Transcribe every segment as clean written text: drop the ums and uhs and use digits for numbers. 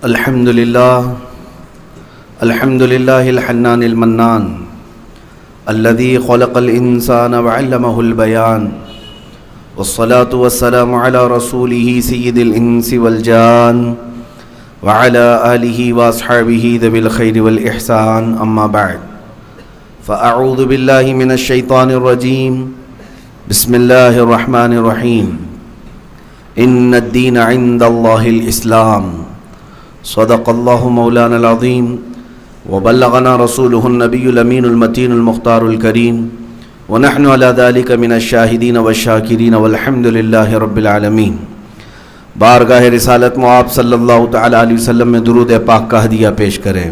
الحمد لله الحنان المنان الذي خلق الإنسان وعلمه البيان والصلاة والسلام على رسوله سيد الإنس والجان وعلى آله وأصحابه ذوي الخير والإحسان أما بعد فأعوذ بالله من الشيطان الرجيم بسم الله الرحمن الرحيم إن الدين عند الله الإسلام صدق الله مولانا العظيم وبلغنا رسوله النبي الأمين المتين المختار الكريم ونحن على ذلك من الشاهدين والشاكرين والحمد لله رب العالمين۔ بارگاہ رسالت میں آپ صلی اللہ تعالی علیہ وسلم میں درود پاک کا ہدیہ پیش کریں۔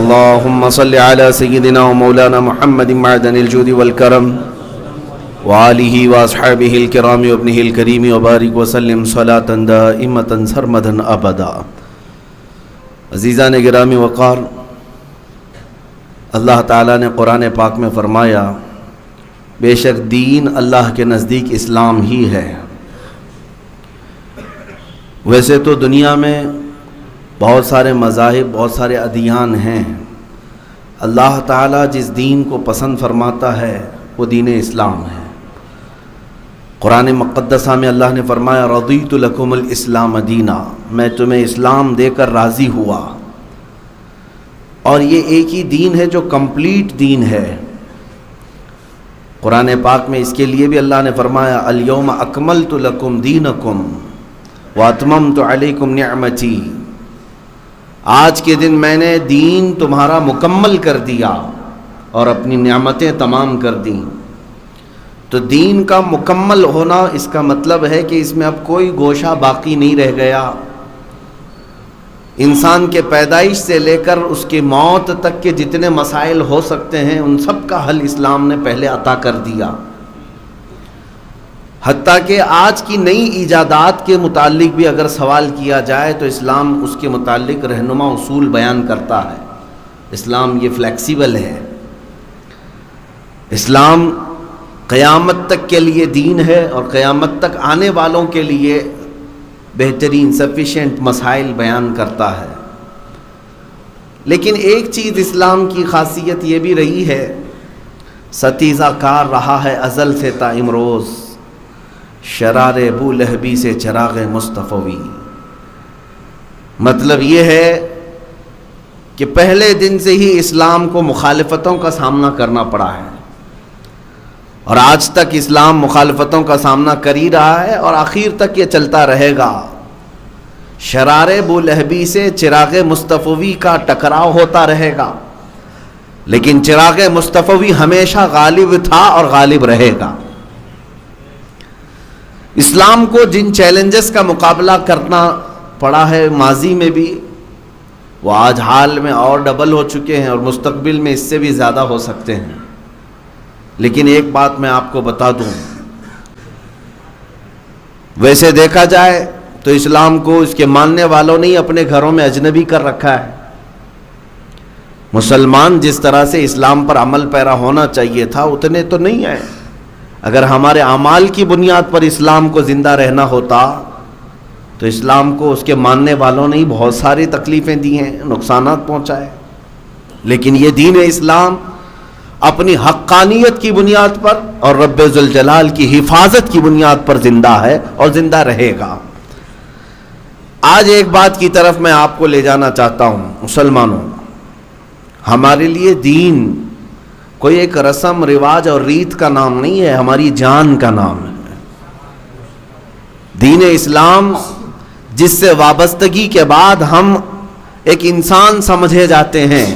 اللہم صلی علی سیدنا و مولانا محمد معدن الجود والکرم وآلہ واصحابہ الکرام وابنہ الکریم وبارک وسلم صلاۃ دائمۃ سرمدا ابدا۔ عزیزان گرامی وقار، اللہ تعالیٰ نے قرآن پاک میں فرمایا بے شک دین اللہ کے نزدیک اسلام ہی ہے۔ ویسے تو دنیا میں بہت سارے مذاہب، بہت سارے ادیان ہیں، اللہ تعالیٰ جس دین کو پسند فرماتا ہے وہ دین اسلام ہے۔ قرآن مقدسہ میں اللہ نے فرمایا رضیت لکم الاسلام دینا، میں تمہیں اسلام دے کر راضی ہوا۔ اور یہ ایک ہی دین ہے جو کمپلیٹ دین ہے۔ قرآن پاک میں اس کے لیے بھی اللہ نے فرمایا الیوم اکملت لکم دینکم واتممت علیکم نعمتی، آج کے دن میں نے دین تمہارا مکمل کر دیا اور اپنی نعمتیں تمام کر دیں۔ تو دین کا مکمل ہونا اس کا مطلب ہے کہ اس میں اب کوئی گوشہ باقی نہیں رہ گیا۔ انسان کے پیدائش سے لے کر اس کی موت تک کے جتنے مسائل ہو سکتے ہیں ان سب کا حل اسلام نے پہلے عطا کر دیا۔ حتیٰ کہ آج کی نئی ایجادات کے متعلق بھی اگر سوال کیا جائے تو اسلام اس کے متعلق رہنما اصول بیان کرتا ہے۔ اسلام یہ فلیکسیبل ہے، اسلام قیامت تک کے لیے دین ہے اور قیامت تک آنے والوں کے لیے بہترین سفیشینٹ مسائل بیان کرتا ہے۔ لیکن ایک چیز اسلام کی خاصیت یہ بھی رہی ہے، ستیزہ کار رہا ہے ازل سے تا امروز، شرار ابو لہبی سے چراغ مصطفی۔ مطلب یہ ہے کہ پہلے دن سے ہی اسلام کو مخالفتوں کا سامنا کرنا پڑا ہے اور آج تک اسلام مخالفتوں کا سامنا کر ہی رہا ہے اور آخر تک یہ چلتا رہے گا۔ شرار ابو لہبی سے چراغ مصطفی کا ٹکراؤ ہوتا رہے گا، لیکن چراغ مصطفی ہمیشہ غالب تھا اور غالب رہے گا۔ اسلام کو جن چیلنجز کا مقابلہ کرنا پڑا ہے ماضی میں بھی، وہ آج حال میں اور ڈبل ہو چکے ہیں اور مستقبل میں اس سے بھی زیادہ ہو سکتے ہیں۔ لیکن ایک بات میں آپ کو بتا دوں، ویسے دیکھا جائے تو اسلام کو اس کے ماننے والوں نے اپنے گھروں میں اجنبی کر رکھا ہے۔ مسلمان جس طرح سے اسلام پر عمل پیرا ہونا چاہیے تھا اتنے تو نہیں ہیں۔ اگر ہمارے اعمال کی بنیاد پر اسلام کو زندہ رہنا ہوتا تو اسلام کو اس کے ماننے والوں نے بہت ساری تکلیفیں دی ہیں، نقصانات پہنچائے۔ لیکن یہ دین اسلام اپنی حقانیت کی بنیاد پر اور رب ذوالجلال کی حفاظت کی بنیاد پر زندہ ہے اور زندہ رہے گا۔ آج ایک بات کی طرف میں آپ کو لے جانا چاہتا ہوں، مسلمانوں، ہمارے لیے دین کوئی ایک رسم رواج اور ریت کا نام نہیں ہے، ہماری جان کا نام ہے۔ دین اسلام جس سے وابستگی کے بعد ہم ایک انسان سمجھے جاتے ہیں،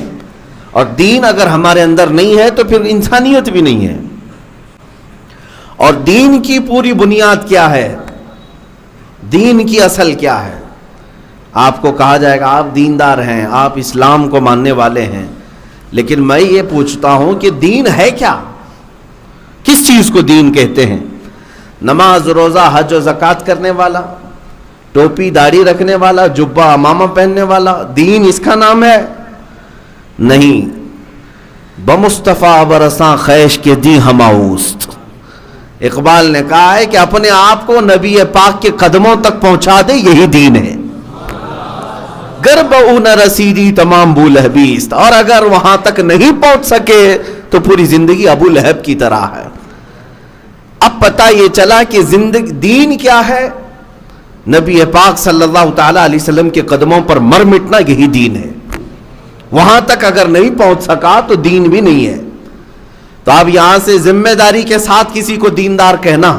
اور دین اگر ہمارے اندر نہیں ہے تو پھر انسانیت بھی نہیں ہے۔ اور دین کی پوری بنیاد کیا ہے، دین کی اصل کیا ہے؟ آپ کو کہا جائے گا آپ دیندار ہیں، آپ اسلام کو ماننے والے ہیں، لیکن میں یہ پوچھتا ہوں کہ دین ہے کیا؟ کس چیز کو دین کہتے ہیں؟ نماز روزہ حج و زکوٰۃ کرنے والا، ٹوپی داڑھی رکھنے والا، جبہ امامہ پہننے والا دین اس کا نام ہے؟ نہیں، بمصطفیٰ برساں خیش کے دی ہماؤست۔ اقبال نے کہا ہے کہ اپنے آپ کو نبی پاک کے قدموں تک پہنچا دے، یہی دین ہے۔ اگر بہو نہ رسیدی تمام ابو لہبیست، اور اگر وہاں تک نہیں پہنچ سکے تو پوری زندگی ابو لہب کی طرح ہے۔ اب پتہ یہ چلا کہ زندگی دین کیا ہے، نبی پاک صلی اللہ تعالی علیہ وسلم کے قدموں پر مر مٹنا، یہی دین ہے۔ وہاں تک اگر نہیں پہنچ سکا تو دین بھی نہیں ہے۔ تو اب یہاں سے ذمہ داری کے ساتھ کسی کو دیندار کہنا،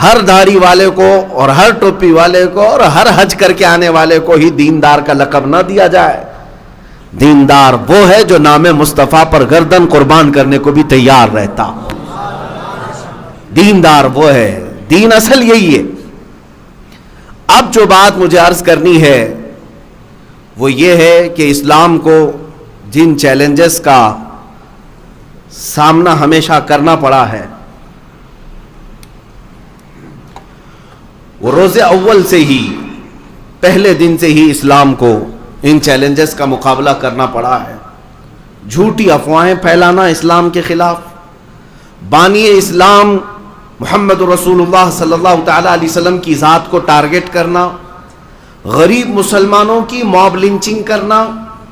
ہر داڑھی والے کو اور ہر ٹوپی والے کو اور ہر حج کر کے آنے والے کو ہی دیندار کا لقب نہ دیا جائے۔ دیندار وہ ہے جو نام مصطفیٰ پر گردن قربان کرنے کو بھی تیار رہتا۔ دیندار وہ ہے، دین اصل یہی ہے۔ اب جو بات مجھے عرض کرنی ہے وہ یہ ہے کہ اسلام کو جن چیلنجز کا سامنا ہمیشہ کرنا پڑا ہے، وہ روز اول سے ہی، پہلے دن سے ہی اسلام کو ان چیلنجز کا مقابلہ کرنا پڑا ہے۔ جھوٹی افواہیں پھیلانا اسلام کے خلاف، بانی اسلام محمد رسول اللہ صلی اللہ تعالی علیہ وسلم کی ذات کو ٹارگٹ کرنا، غریب مسلمانوں کی موب لنچنگ کرنا،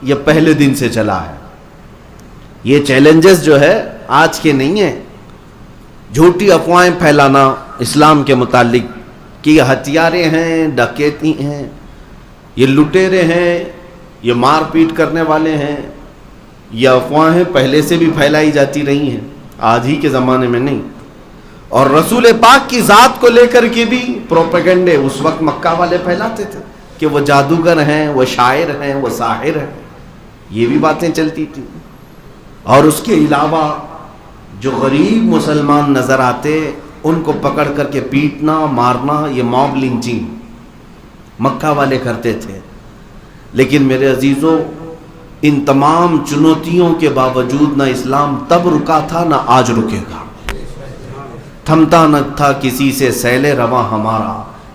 یہ پہلے دن سے چلا ہے۔ یہ چیلنجز جو ہے آج کے نہیں ہیں۔ جھوٹی افواہیں پھیلانا اسلام کے متعلق کہ یہ ہتھیارے ہیں، ڈکیتی ہیں، یہ لٹیرے ہیں، یہ مار پیٹ کرنے والے ہیں، یہ افواہیں پہلے سے بھی پھیلائی جاتی رہی ہیں، آج ہی کے زمانے میں نہیں۔ اور رسول پاک کی ذات کو لے کر کے بھی پروپیگنڈے اس وقت مکہ والے پھیلاتے تھے کہ وہ جادوگر ہیں، وہ شاعر ہیں، وہ ساحر ہیں، یہ بھی باتیں چلتی تھیں۔ اور اس کے علاوہ جو غریب مسلمان نظر آتے ان کو پکڑ کر کے پیٹنا، مارنا، یہ موب لنچنگ مکہ والے کرتے تھے۔ لیکن میرے عزیزوں، ان تمام چنوتیوں کے باوجود نہ اسلام تب رکا تھا نہ آج رکے گا۔ تھمتا نہ تھا کسی سے سیل رواں ہمارا۔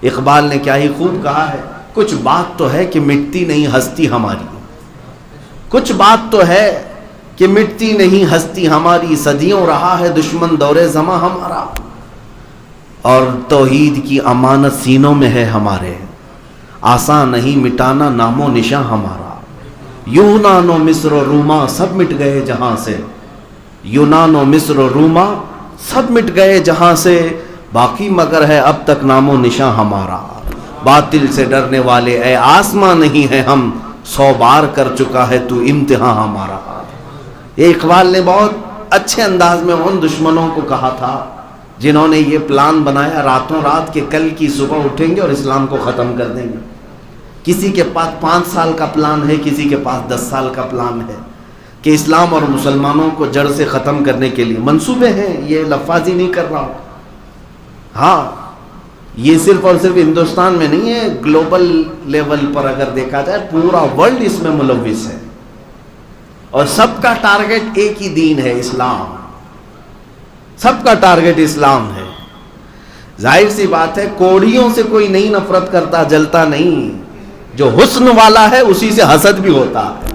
اقبال نے کیا ہی خوب کہا ہے، کچھ بات تو ہے کہ مٹتی نہیں ہستی ہماری، کچھ بات تو ہے کہ مٹتی نہیں ہستی ہماری، صدیوں رہا ہے دشمن دور زماں ہمارا، اور توحید کی امانت سینوں میں ہے ہمارے، آسان نہیں مٹانا نام و نشاں ہمارا۔ یونان و مصر و روما سب مٹ گئے جہاں سے، یونان و مصر و روما سب مٹ گئے جہاں سے، باقی مگر ہے اب تک نام و نشاں ہمارا۔ باطل سے ڈرنے والے اے آسماں نہیں ہے ہم، 100 بار کر چکا ہے تو امتحان ہمارا۔ یہ اقبال نے بہت اچھے انداز میں ان دشمنوں کو کہا تھا جنہوں نے یہ پلان بنایا راتوں رات کہ کل کی صبح اٹھیں گے اور اسلام کو ختم کر دیں گے۔ کسی کے پاس 5 سال کا پلان ہے، کسی کے پاس 10 سال کا پلان ہے کہ اسلام اور مسلمانوں کو جڑ سے ختم کرنے کے لیے منصوبے ہیں۔ یہ لفاظی نہیں کر رہا ہوں، ہاں یہ صرف اور صرف ہندوستان میں نہیں ہے، گلوبل لیول پر اگر دیکھا جائے پورا ورلڈ اس میں ملوث ہے، اور سب کا ٹارگٹ ایک ہی دین ہے، اسلام۔ سب کا ٹارگٹ اسلام ہے۔ ظاہر سی بات ہے کوڑیوں سے کوئی نہیں نفرت کرتا، جلتا نہیں، جو حسن والا ہے اسی سے حسد بھی ہوتا ہے۔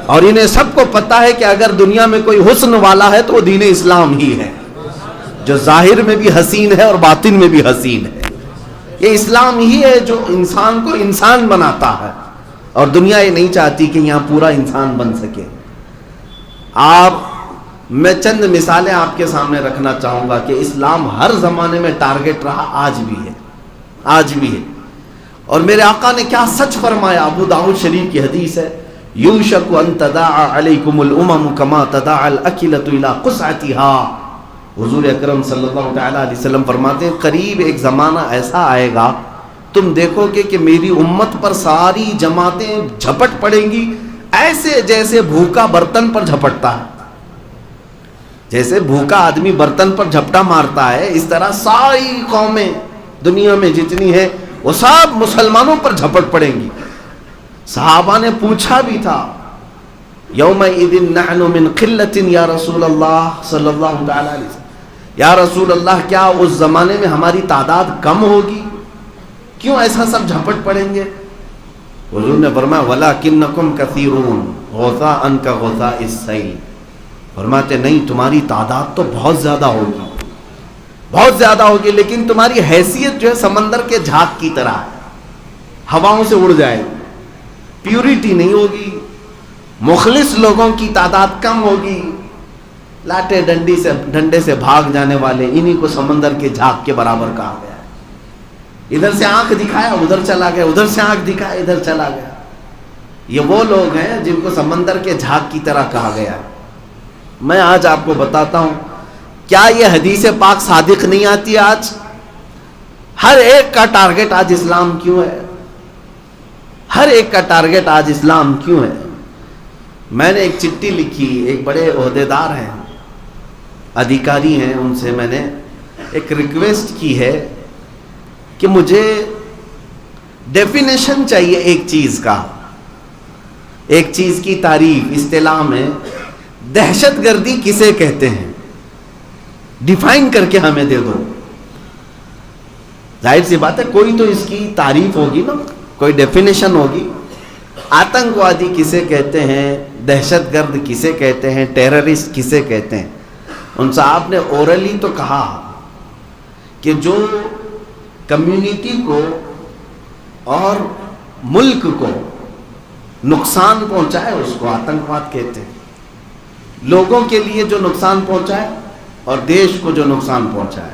اور انہیں سب کو پتا ہے کہ اگر دنیا میں کوئی حسن والا ہے تو وہ دین اسلام ہی ہے، جو ظاہر میں بھی حسین ہے اور باطن میں بھی حسین ہے۔ یہ اسلام ہی ہے جو انسان کو انسان بناتا ہے، اور دنیا یہ نہیں چاہتی کہ یہاں پورا انسان بن سکے۔ میں چند مثالیں آپ کے سامنے رکھنا چاہوں گا کہ اسلام ہر زمانے میں ٹارگٹ رہا، آج بھی ہے، آج بھی ہے۔ اور میرے آقا نے کیا سچ فرمایا، ابو داؤد شریف کی حدیث ہے، یوشک ان تداعى علیکم الامم کما تداعى الاکلۃ الی قصعتها۔ حضور اکرم صلی اللہ تعالی علیہ وسلم فرماتے ہیں قریب ایک زمانہ ایسا آئے گا تم دیکھو گے کہ میری امت پر ساری جماعتیں جھپٹ پڑیں گی، ایسے جیسے بھوکا برتن پر جھپٹتا ہے، جیسے بھوکا آدمی برتن پر جھپٹا مارتا ہے، اس طرح ساری قومیں دنیا میں جتنی ہے وہ سب مسلمانوں پر جھپٹ پڑیں گی۔ صحابہ نے پوچھا بھی تھا، یومئذ نحن من قلۃ یا رسول اللہ صلی اللہ تعالی علیہ وسلم، یا رسول اللہ کیا اس زمانے میں ہماری تعداد کم ہوگی؟ کیوں ایسا سب جھپٹ پڑیں گے؟ حضور نے فرمایا ولکنکم کثیرون غثاء کغثاء السیل، فرماتے نہیں تمہاری تعداد تو بہت زیادہ ہوگی، بہت زیادہ ہوگی، لیکن تمہاری حیثیت جو ہے سمندر کے جھاگ کی طرح ہے، ہواؤں سے اڑ جائے گی، پیورٹی نہیں ہوگی، مخلص لوگوں کی تعداد کم ہوگی، لاٹے ڈنڈے سے بھاگ جانے والے انہی کو سمندر کے جھاگ کے برابر کہا گیا ہے۔ ادھر سے آنکھ دکھایا ادھر چلا گیا، ادھر سے آنکھ دکھایا ادھر چلا گیا۔ یہ وہ لوگ ہیں جن کو سمندر کے جھاگ کی طرح کہا گیا ہے۔ میں آج آپ کو بتاتا ہوں، کیا یہ حدیث پاک صادق نہیں آتی؟ آج ہر ایک کا ٹارگٹ آج اسلام کیوں ہے؟ ہر ایک کا ٹارگٹ آج اسلام کیوں ہے؟ میں نے ایک چٹھی لکھی، ایک بڑے عہدیدار ہیں، ادھیکاری ہیں، ان سے میں نے ایک ریکویسٹ کی ہے کہ مجھے ڈیفینیشن چاہیے ایک چیز کا، ایک چیز کی تعریف اصطلاح میں، دہشت گردی کسے کہتے ہیں، ڈیفائن کر کے ہمیں دے دو۔ ظاہر سی بات ہے کوئی تو اس کی تعریف ہوگی نا، کوئی ڈیفینیشن ہوگی۔ آتنکوادی کسے کہتے ہیں، دہشت گرد کسے کہتے ہیں، ٹیررسٹ کسے کہتے ہیں؟ ان صاحب نے اورلی تو کہا کہ جو کمیونٹی کو اور ملک کو نقصان پہنچائے اس کو آتنکواد کہتے ہیں، لوگوں کے لیے جو نقصان پہنچائے اور دیش کو جو نقصان پہنچائے۔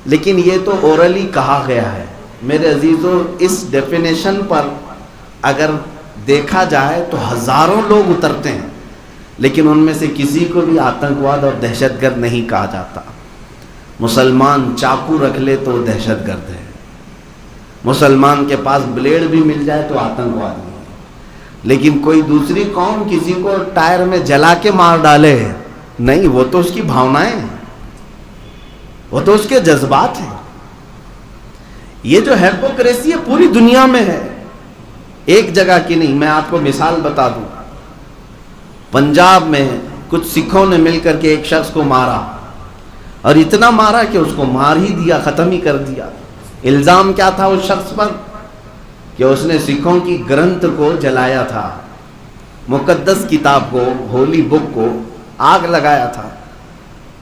لیکن یہ تو اورلی کہا گیا ہے میرے عزیزوں، اس ڈیفینیشن پر اگر دیکھا جائے تو ہزاروں لوگ اترتے ہیں، لیکن ان میں سے کسی کو بھی آتنکواد اور دہشت گرد نہیں کہا جاتا۔ مسلمان چاقو رکھ لے تو دہشت گرد ہے، مسلمان کے پاس بلیڈ بھی مل جائے تو آتنکواد نہیں ہے، لیکن کوئی دوسری قوم کسی کو ٹائر میں جلا کے مار ڈالے نہیں، وہ تو اس کی بھاونائیں ہیں، وہ تو اس کے جذبات ہیں۔ یہ جو ہیپوکریسی ہے پوری دنیا میں ہے، ایک جگہ کی نہیں۔ میں آپ کو مثال بتا دوں، پنجاب میں کچھ سکھوں نے مل کر کے ایک شخص کو مارا، اور اتنا مارا کہ اس کو مار ہی دیا، ختم ہی کر دیا۔ الزام کیا تھا اس شخص پر؟ کہ اس نے سکھوں کی گرنتھ کو جلایا تھا، مقدس کتاب کو، ہولی بک کو آگ لگایا تھا۔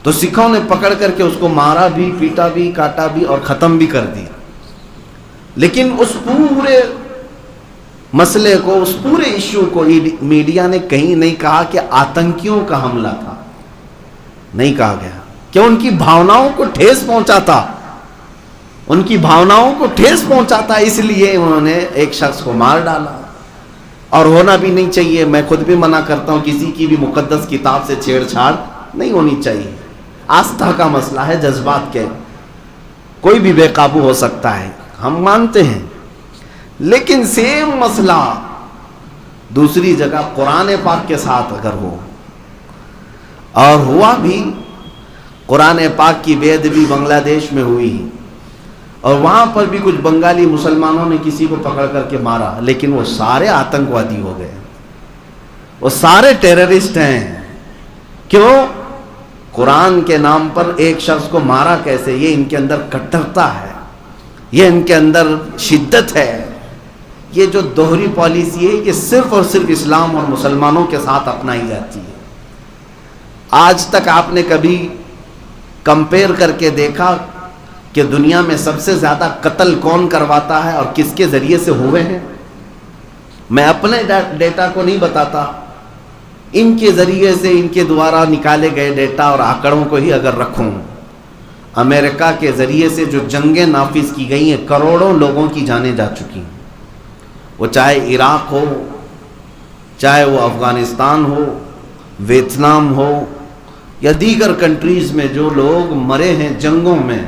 تو سکھوں نے پکڑ کر کے اس کو مارا بھی، پیٹا بھی، کاٹا بھی اور ختم بھی کر دیا۔ لیکن اس پورے مسئلے کو، اس پورے ایشو کو میڈیا نے کہیں نہیں کہا کہ آتنکیوں کا حملہ تھا، نہیں کہا گیا کہ ان کی بھاوناؤں کو ٹھیس پہنچا تھا، ان کی بھاوناؤں کو ٹھیس پہنچا تھا، اس لیے انہوں نے ایک شخص کو مار ڈالا۔ اور ہونا بھی نہیں چاہیے، میں خود بھی منع کرتا ہوں، کسی کی بھی مقدس کتاب سے چھیڑ چھاڑ نہیں ہونی چاہیے۔ آستھا کا مسئلہ ہے، جذبات کے، کوئی بھی بے قابو ہو سکتا ہے، ہم مانتے ہیں۔ لیکن سیم مسئلہ دوسری جگہ قرآن پاک کے ساتھ اگر ہو، اور ہوا بھی، قرآن پاک کی بے ادبی بنگلہ دیش میں ہوئی، اور وہاں پر بھی کچھ بنگالی مسلمانوں نے کسی کو پکڑ کر کے مارا، لیکن وہ سارے آتنکوادی ہو گئے، وہ سارے ٹیررسٹ ہیں۔ کیوں؟ قرآن کے نام پر ایک شخص کو مارا کیسے؟ یہ ان کے اندر کٹرتا ہے، یہ ان کے اندر شدت ہے، یہ جو دوہری پالیسی ہے یہ صرف اور صرف اسلام اور مسلمانوں کے ساتھ اپنائی جاتی ہے۔ آج تک آپ نے کبھی کمپیئر کر کے دیکھا کہ دنیا میں سب سے زیادہ قتل کون کرواتا ہے اور کس کے ذریعے سے ہوئے ہیں؟ میں اپنے ڈیٹا کو نہیں بتاتا، ان کے ذریعے سے، ان کے دوارا نکالے گئے ڈیٹا اور آنکڑوں کو ہی اگر رکھوں، امریکہ کے ذریعے سے جو جنگیں نافذ کی گئی ہیں، کروڑوں لوگوں کی جانیں جا چکی ہیں، وہ چاہے عراق ہو، چاہے وہ افغانستان ہو، ویتنام ہو، یا دیگر کنٹریز میں جو لوگ مرے ہیں جنگوں میں،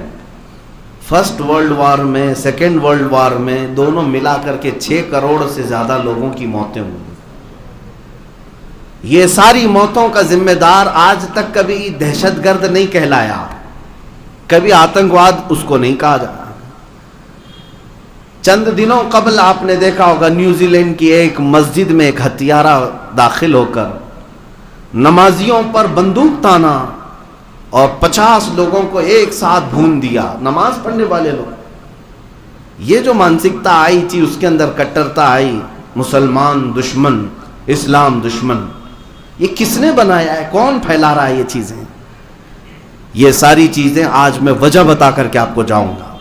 فرسٹ ورلڈ وار میں، سیکنڈ ورلڈ وار میں، دونوں ملا کر کے 6 کروڑ سے زیادہ لوگوں کی موتیں ہوئی۔ یہ ساری موتوں کا ذمہ دار آج تک کبھی دہشت گرد نہیں کہلایا، کبھی آتنکواد اس کو نہیں کہا جاتا۔ چند دنوں قبل آپ نے دیکھا ہوگا نیوزی لینڈ کی ایک مسجد میں ایک ہتھیارہ داخل ہو کر نمازیوں پر بندوق تانا اور 50 لوگوں کو ایک ساتھ بھون دیا، نماز پڑھنے والے لوگ۔ یہ جو مانسکتا آئی تھی، اس کے اندر کٹرتا آئی، مسلمان دشمن، اسلام دشمن، یہ کس نے بنایا ہے؟ کون پھیلا رہا ہے یہ چیزیں؟ یہ ساری چیزیں آج میں وجہ بتا کر کے آپ کو جاؤں گا۔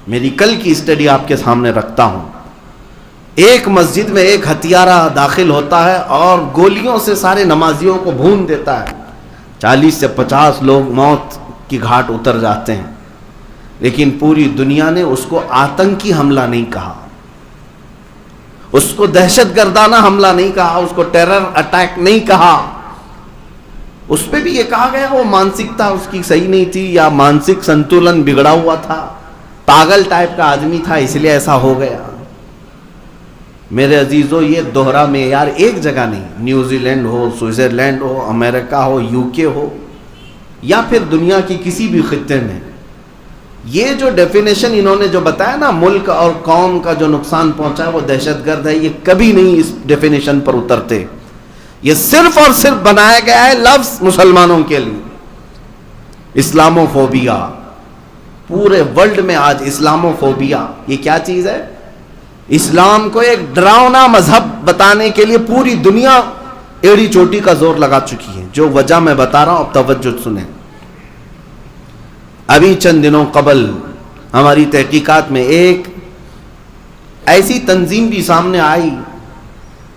میری کل کی اسٹڈی آپ کے سامنے رکھتا ہوں۔ ایک مسجد میں ایک ہتھیارہ داخل ہوتا ہے اور گولیوں سے سارے نمازیوں کو بھون دیتا ہے. 40 سے 50 لوگ موت کی گھاٹ اتر جاتے ہیں. لیکن پوری دنیا نے اس کو آتنکی حملہ نہیں کہا, اس کو دہشت گردانہ حملہ نہیں کہا, اس کو ٹیرر اٹیک نہیں کہا. اس پہ بھی یہ کہا گیا وہ مانسکتا اس کی صحیح نہیں تھی, یا مانسک سنتولن بگڑا ہوا تھا, پاگل ٹائپ کا آدمی تھا اس لیے ایسا ہو گیا. میرے عزیزو, یہ دوہرا معیار ایک جگہ نہیں, نیوزی لینڈ ہو, سوئٹزرلینڈ ہو, امریکہ ہو, UK ہو, یا پھر دنیا کی کسی بھی خطے میں, یہ جو ڈیفینیشن انہوں نے جو بتایا نا, ملک اور قوم کا جو نقصان پہنچا ہے وہ دہشت گرد ہے, یہ کبھی نہیں اس ڈیفینیشن پر اترتے. یہ صرف اور صرف بنایا گیا ہے لفظ مسلمانوں کے لیے. اسلامو فوبیا, پورے ورلڈ میں آج اسلامو فوبیا یہ کیا چیز ہے؟ اسلام کو ایک ڈراؤنا مذہب بتانے کے لیے پوری دنیا ایڑی چوٹی کا زور لگا چکی ہے. جو وجہ میں بتا رہا ہوں اب توجہ سنیں. ابھی چند دنوں قبل ہماری تحقیقات میں ایک ایسی تنظیم بھی سامنے آئی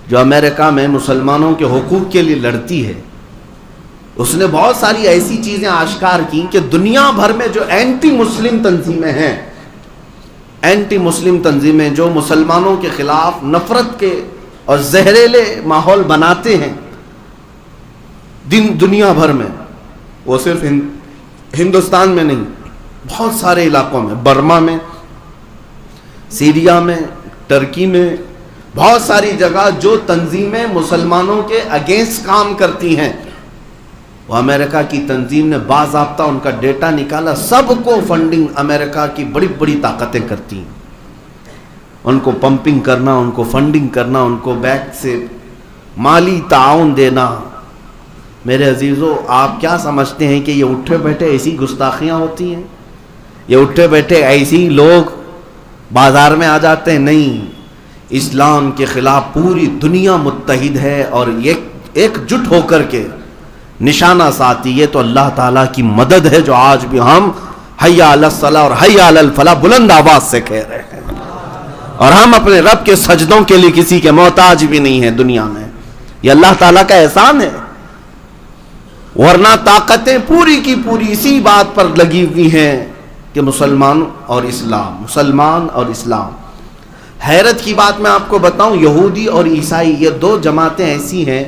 جو امریکہ میں مسلمانوں کے حقوق کے لیے لڑتی ہے. اس نے بہت ساری ایسی چیزیں آشکار کی کہ دنیا بھر میں جو اینٹی مسلم تنظیمیں ہیں, اینٹی مسلم تنظیمیں جو مسلمانوں کے خلاف نفرت کے اور زہریلے ماحول بناتے ہیں دنیا بھر میں, وہ صرف ہندوستان میں نہیں, بہت سارے علاقوں میں, برما میں, سیریا میں, ٹرکی میں, بہت ساری جگہ جو تنظیمیں مسلمانوں کے اگینسٹ کام کرتی ہیں, وہ امریکہ کی تنظیم نے باضابطہ ان کا ڈیٹا نکالا. سب کو فنڈنگ امریکہ کی بڑی بڑی طاقتیں کرتی ہیں, ان کو پمپنگ کرنا, ان کو فنڈنگ کرنا, ان کو بیک سے مالی تعاون دینا. میرے عزیزو, آپ کیا سمجھتے ہیں کہ یہ اٹھے بیٹھے ایسی گستاخیاں ہوتی ہیں؟ یہ اٹھے بیٹھے ایسی لوگ بازار میں آ جاتے ہیں؟ نہیں, اسلام کے خلاف پوری دنیا متحد ہے اور ایک جٹ ہو کر کے نشانہ ساتھی. یہ تو اللہ تعالیٰ کی مدد ہے جو آج بھی ہم حی علی الصلاۃ اور حی علی الفلاح بلند آواز سے کہہ رہے ہیں, اور ہم اپنے رب کے سجدوں کے لیے کسی کے محتاج بھی نہیں ہیں دنیا میں. یہ اللہ تعالیٰ کا احسان ہے, ورنہ طاقتیں پوری کی پوری اسی بات پر لگی ہوئی ہیں کہ مسلمان اور اسلام, مسلمان اور اسلام. حیرت کی بات میں آپ کو بتاؤں, یہودی اور عیسائی یہ دو جماعتیں ایسی ہیں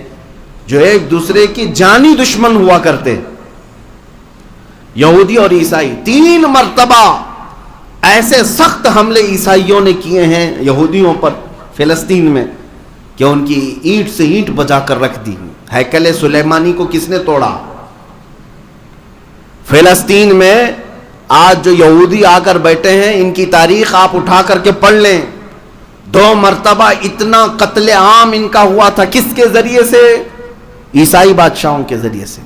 جو ایک دوسرے کی جانی دشمن ہوا کرتے. یہودی اور عیسائی 3 مرتبہ ایسے سخت حملے عیسائیوں نے کیے ہیں یہودیوں پر فلسطین میں کہ ان کی اینٹ سے اینٹ بجا کر رکھ دی. ہیکل سلیمانی کو کس نے توڑا؟ فلسطین میں آج جو یہودی آ کر بیٹھے ہیں, ان کی تاریخ آپ اٹھا کر کے پڑھ لیں. 2 مرتبہ اتنا قتل عام ان کا ہوا تھا. کس کے ذریعے سے؟ عیسائی بادشاہوں کے ذریعے سے.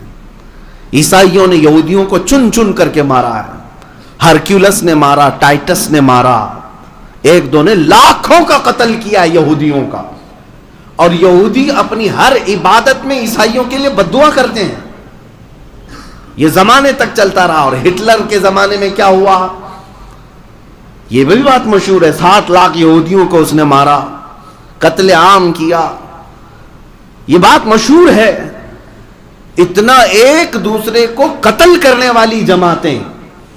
عیسائیوں نے یہودیوں کو چن چن کر کے مارا ہے. ہرکیولس نے مارا, ٹائٹس نے مارا, 1-2 نے لاکھوں کا قتل کیا ہے یہودیوں کا. اور یہودی اپنی ہر عبادت میں عیسائیوں کے لیے بددعا کرتے ہیں. یہ زمانے تک چلتا رہا. اور ہٹلر کے زمانے میں کیا ہوا یہ بھی بات مشہور ہے. 60 لاکھ یہودیوں کو اس نے مارا, قتل عام کیا. یہ بات مشہور ہے. اتنا ایک دوسرے کو قتل کرنے والی جماعتیں,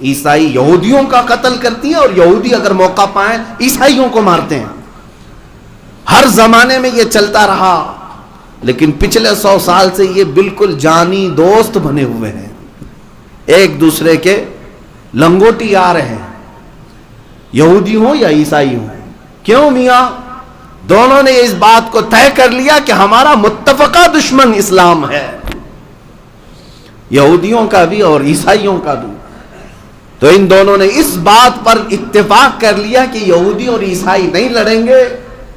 عیسائی یہودیوں کا قتل کرتی ہیں اور یہودی اگر موقع پائیں عیسائیوں کو مارتے ہیں. ہر زمانے میں یہ چلتا رہا, لیکن پچھلے 100 سال سے یہ بالکل جانی دوست بنے ہوئے ہیں, ایک دوسرے کے لنگوٹی آ رہے ہیں, یہودی ہوں یا عیسائی ہوں. کیوں میاں؟ دونوں نے اس بات کو طے کر لیا کہ ہمارا متفقہ دشمن اسلام ہے, یہودیوں کا بھی اور عیسائیوں کا بھی. تو ان دونوں نے اس بات پر اتفاق کر لیا کہ یہودی اور عیسائی نہیں لڑیں گے,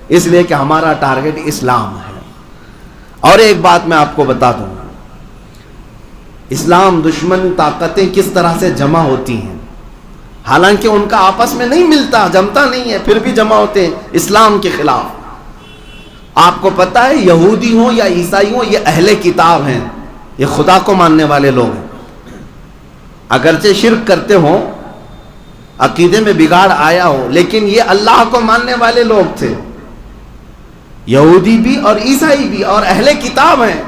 اس لیے کہ ہمارا ٹارگٹ اسلام ہے. اور ایک بات میں آپ کو بتا دوں, اسلام دشمن طاقتیں کس طرح سے جمع ہوتی ہیں. حالانکہ ان کا آپس میں نہیں ملتا, جمتا نہیں ہے, پھر بھی جمع ہوتے ہیں اسلام کے خلاف. آپ کو پتا ہے یہودی ہوں یا عیسائی ہوں, یہ اہل کتاب ہیں, یہ خدا کو ماننے والے لوگ ہیں. اگرچہ شرک کرتے ہوں, عقیدے میں بگاڑ آیا ہو, لیکن یہ اللہ کو ماننے والے لوگ تھے. یہودی بھی اور عیسائی بھی اور اہل کتاب ہیں.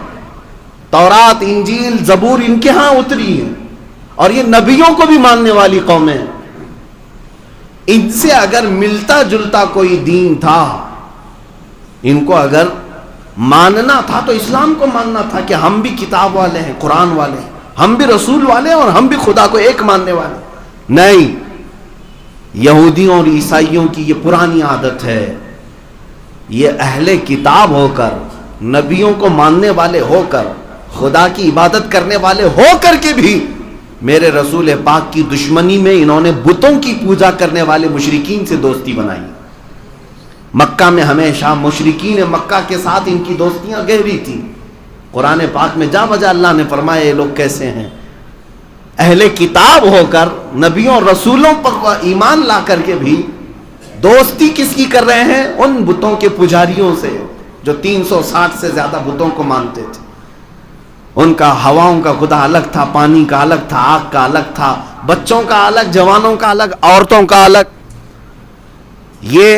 تورات، انجیل، زبور ان کے ہاں اتری ہے اور یہ نبیوں کو بھی ماننے والی قومیں. ان سے اگر ملتا جلتا کوئی دین تھا، ان کو اگر ماننا تھا تو اسلام کو ماننا تھا کہ ہم بھی کتاب والے ہیں، قرآن والے ہیں، ہم بھی رسول والے ہیں اور ہم بھی خدا کو ایک ماننے والے. نہیں، یہودیوں اور عیسائیوں کی یہ پرانی عادت ہے. یہ اہل کتاب ہو کر، نبیوں کو ماننے والے ہو کر، خدا کی عبادت کرنے والے ہو کر کے بھی میرے رسول پاک کی دشمنی میں انہوں نے بتوں کی پوجا کرنے والے مشرکین سے دوستی بنائی. مکہ میں ہمیشہ مشرکین مکہ کے ساتھ ان کی دوستیاں گہری تھیں. قرآن پاک میں جا بجا اللہ نے فرمایا یہ لوگ کیسے ہیں، اہل کتاب ہو کر نبیوں اور رسولوں پر ایمان لا کر کے بھی دوستی کس کی کر رہے ہیں؟ ان بتوں کے پجاریوں سے جو 360 سے زیادہ بتوں کو مانتے تھے. ان کا ہواؤں کا خدا الگ تھا، پانی کا الگ تھا، آگ کا الگ تھا، بچوں کا الگ، جوانوں کا الگ، عورتوں کا الگ. یہ